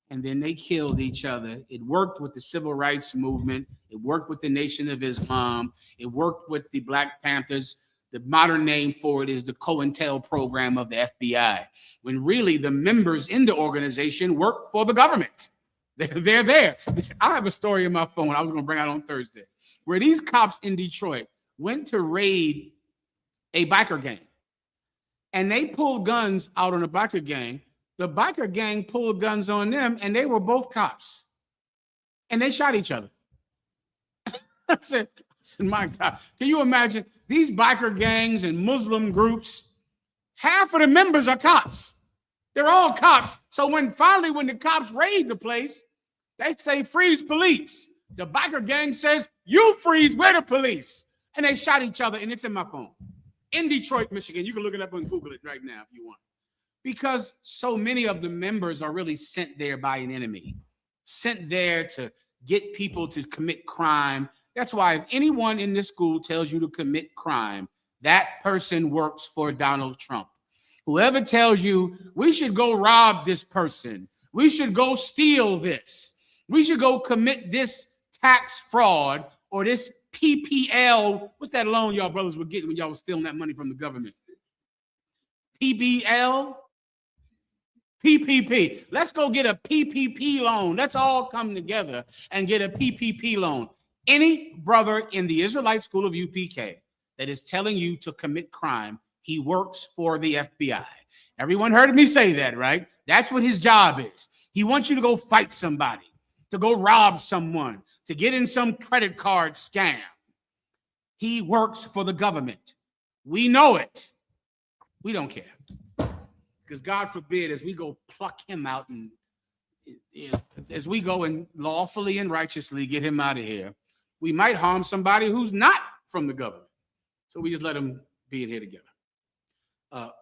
Speaker 3: and then they killed each other. It worked with the Civil Rights Movement. It worked with the Nation of Islam. It worked with the Black Panthers. The modern name for it is the COINTEL program of the FBI, when really the members in the organization work for the government. They're there. I have a story in my phone I was going to bring out on Thursday, where these cops in Detroit went to raid a biker gang. And they pulled guns out on the biker gang. The biker gang pulled guns on them, and they were both cops. And they shot each other. I said, my God, can you imagine these biker gangs and Muslim groups? Half of the members are cops. They're all cops. So when the cops raid the place, they say, freeze police. The biker gang says, you freeze, we're the police. And they shot each other, and it's in my phone. In Detroit, Michigan. You can look it up and Google it right now if you want. Because so many of the members are really sent there by an enemy, sent there to get people to commit crime. That's why if anyone in this school tells you to commit crime, that person works for Donald Trump. Whoever tells you we should go rob this person, we should go steal this, we should go commit this tax fraud or this PPL, what's that loan y'all brothers were getting when y'all was stealing that money from the government? PBL? PPP. Let's go get a PPP loan. Let's all come together and get a PPP loan. Any brother in the Israelite school of UPK that is telling you to commit crime, he works for the FBI. Everyone heard me say that, right? That's what his job is. He wants you to go fight somebody, to go rob someone, to get in some credit card scam. He works for the government. We know it. We don't care. Because God forbid, as we go pluck him out and as we go and lawfully and righteously get him out of here, we might harm somebody who's not from the government. So we just let them be in here together.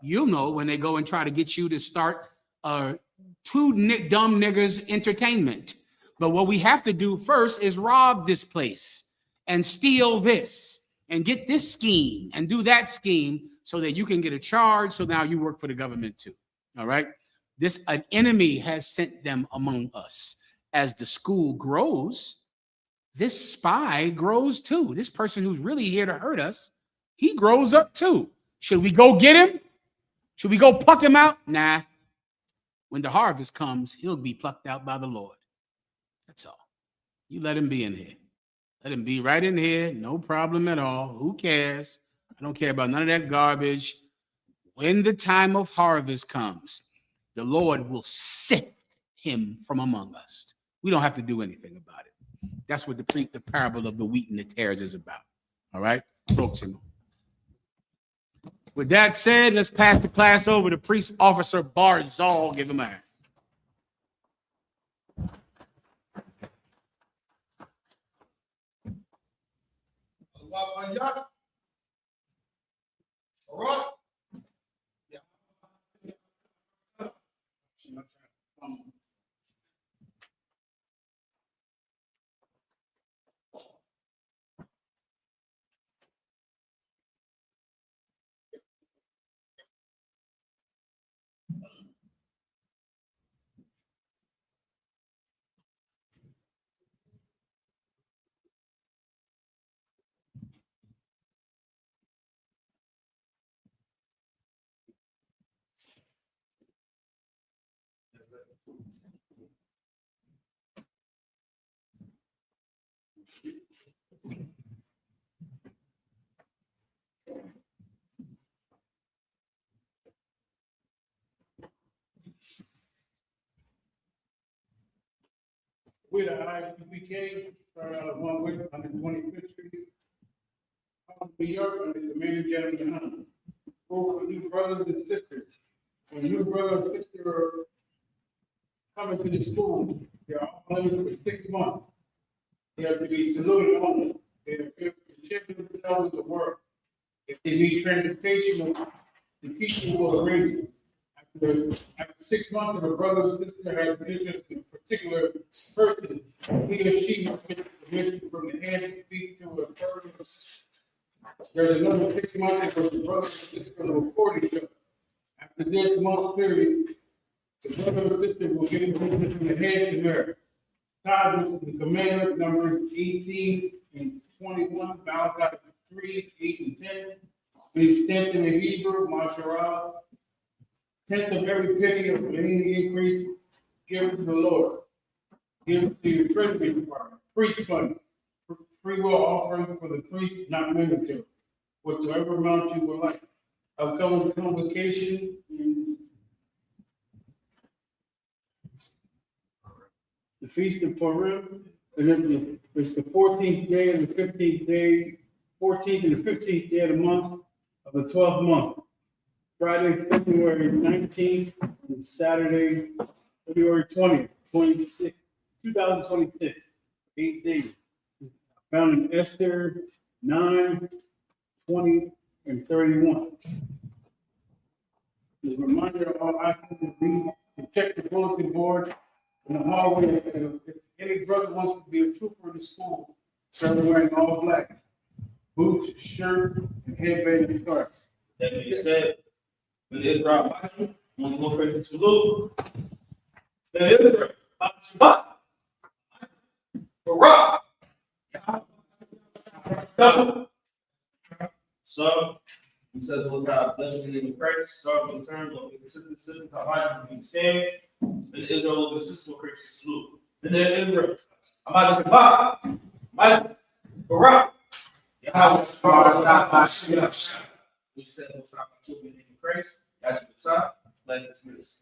Speaker 3: You'll know when they go and try to get you to start two dumb niggers entertainment. But what we have to do first is rob this place and steal this and get this scheme and do that scheme so that you can get a charge. So now you work for the government too. All right. An enemy has sent them among us. As the school grows, this spy grows too. This person who's really here to hurt us, he grows up too. Should we go get him? Should we go pluck him out? Nah. When the harvest comes, he'll be plucked out by the Lord. That's all. You let him be in here. Let him be right in here. No problem at all. Who cares? I don't care about none of that garbage. When the time of harvest comes, the Lord will sift him from among us. We don't have to do anything about it. That's what the parable of the wheat and the tares is about. All right? Próximo. With that said, let's pass the class over to Priest Officer Barzal. Give him a hand.
Speaker 2: We're the I.S.U.P.K, started out of 1 West 125th Street, New York, under the command of General YAHANNA. For you brothers and sisters, when your brother or sister are coming to the school, they are only for 6 months. They have to be saluted only. They are to ship themselves to work. If they need transportation, the teacher will arrange it. After 6 months, if a brother or sister has an interest in a particular person, he or she must get permission from the head to speak to a brother or sister. There's another 6 months in which the brother or sister will report each other. After this month period, the brother or sister will get permission from the head to their God, which is the commandment, numbers 18 and 21, Malachi 3, 8 and 10. Please 10th in the Hebrew, Masharah. 10th of every penny of any increase, give to the Lord. Give to your treasury department, priest fund, free will offering for the priest, not mandatory, whatsoever amount you would like. I'll come with convocation. The Feast of Purim, and then it's the 14th day and the 15th day, 14th and the 15th day of the month of the 12th month. Friday, February 19th, and Saturday, February 20th, 2026, 8 days. Found in Esther 9, 20, and 31. As a reminder of all items to read and check the bulletin board in the hallway. If any brother wants to be a trooper in the school, start wearing all black, boots, shirt, and headband and scarves.
Speaker 6: That being said, when Israel watch you, one more person salute. Then Israel, Shabbat, Barak, so, he says, "Most High, bless you in the name of Christ, sorry in terms of consistent systems, how high you stand, and Israel will be consistent with Christ's salute. And then Israel, Ahmad Shabbat, Ahmad Barak, Yahweh, we said, "Most High, bless you in the name of Christ, got you the top, let's dismiss."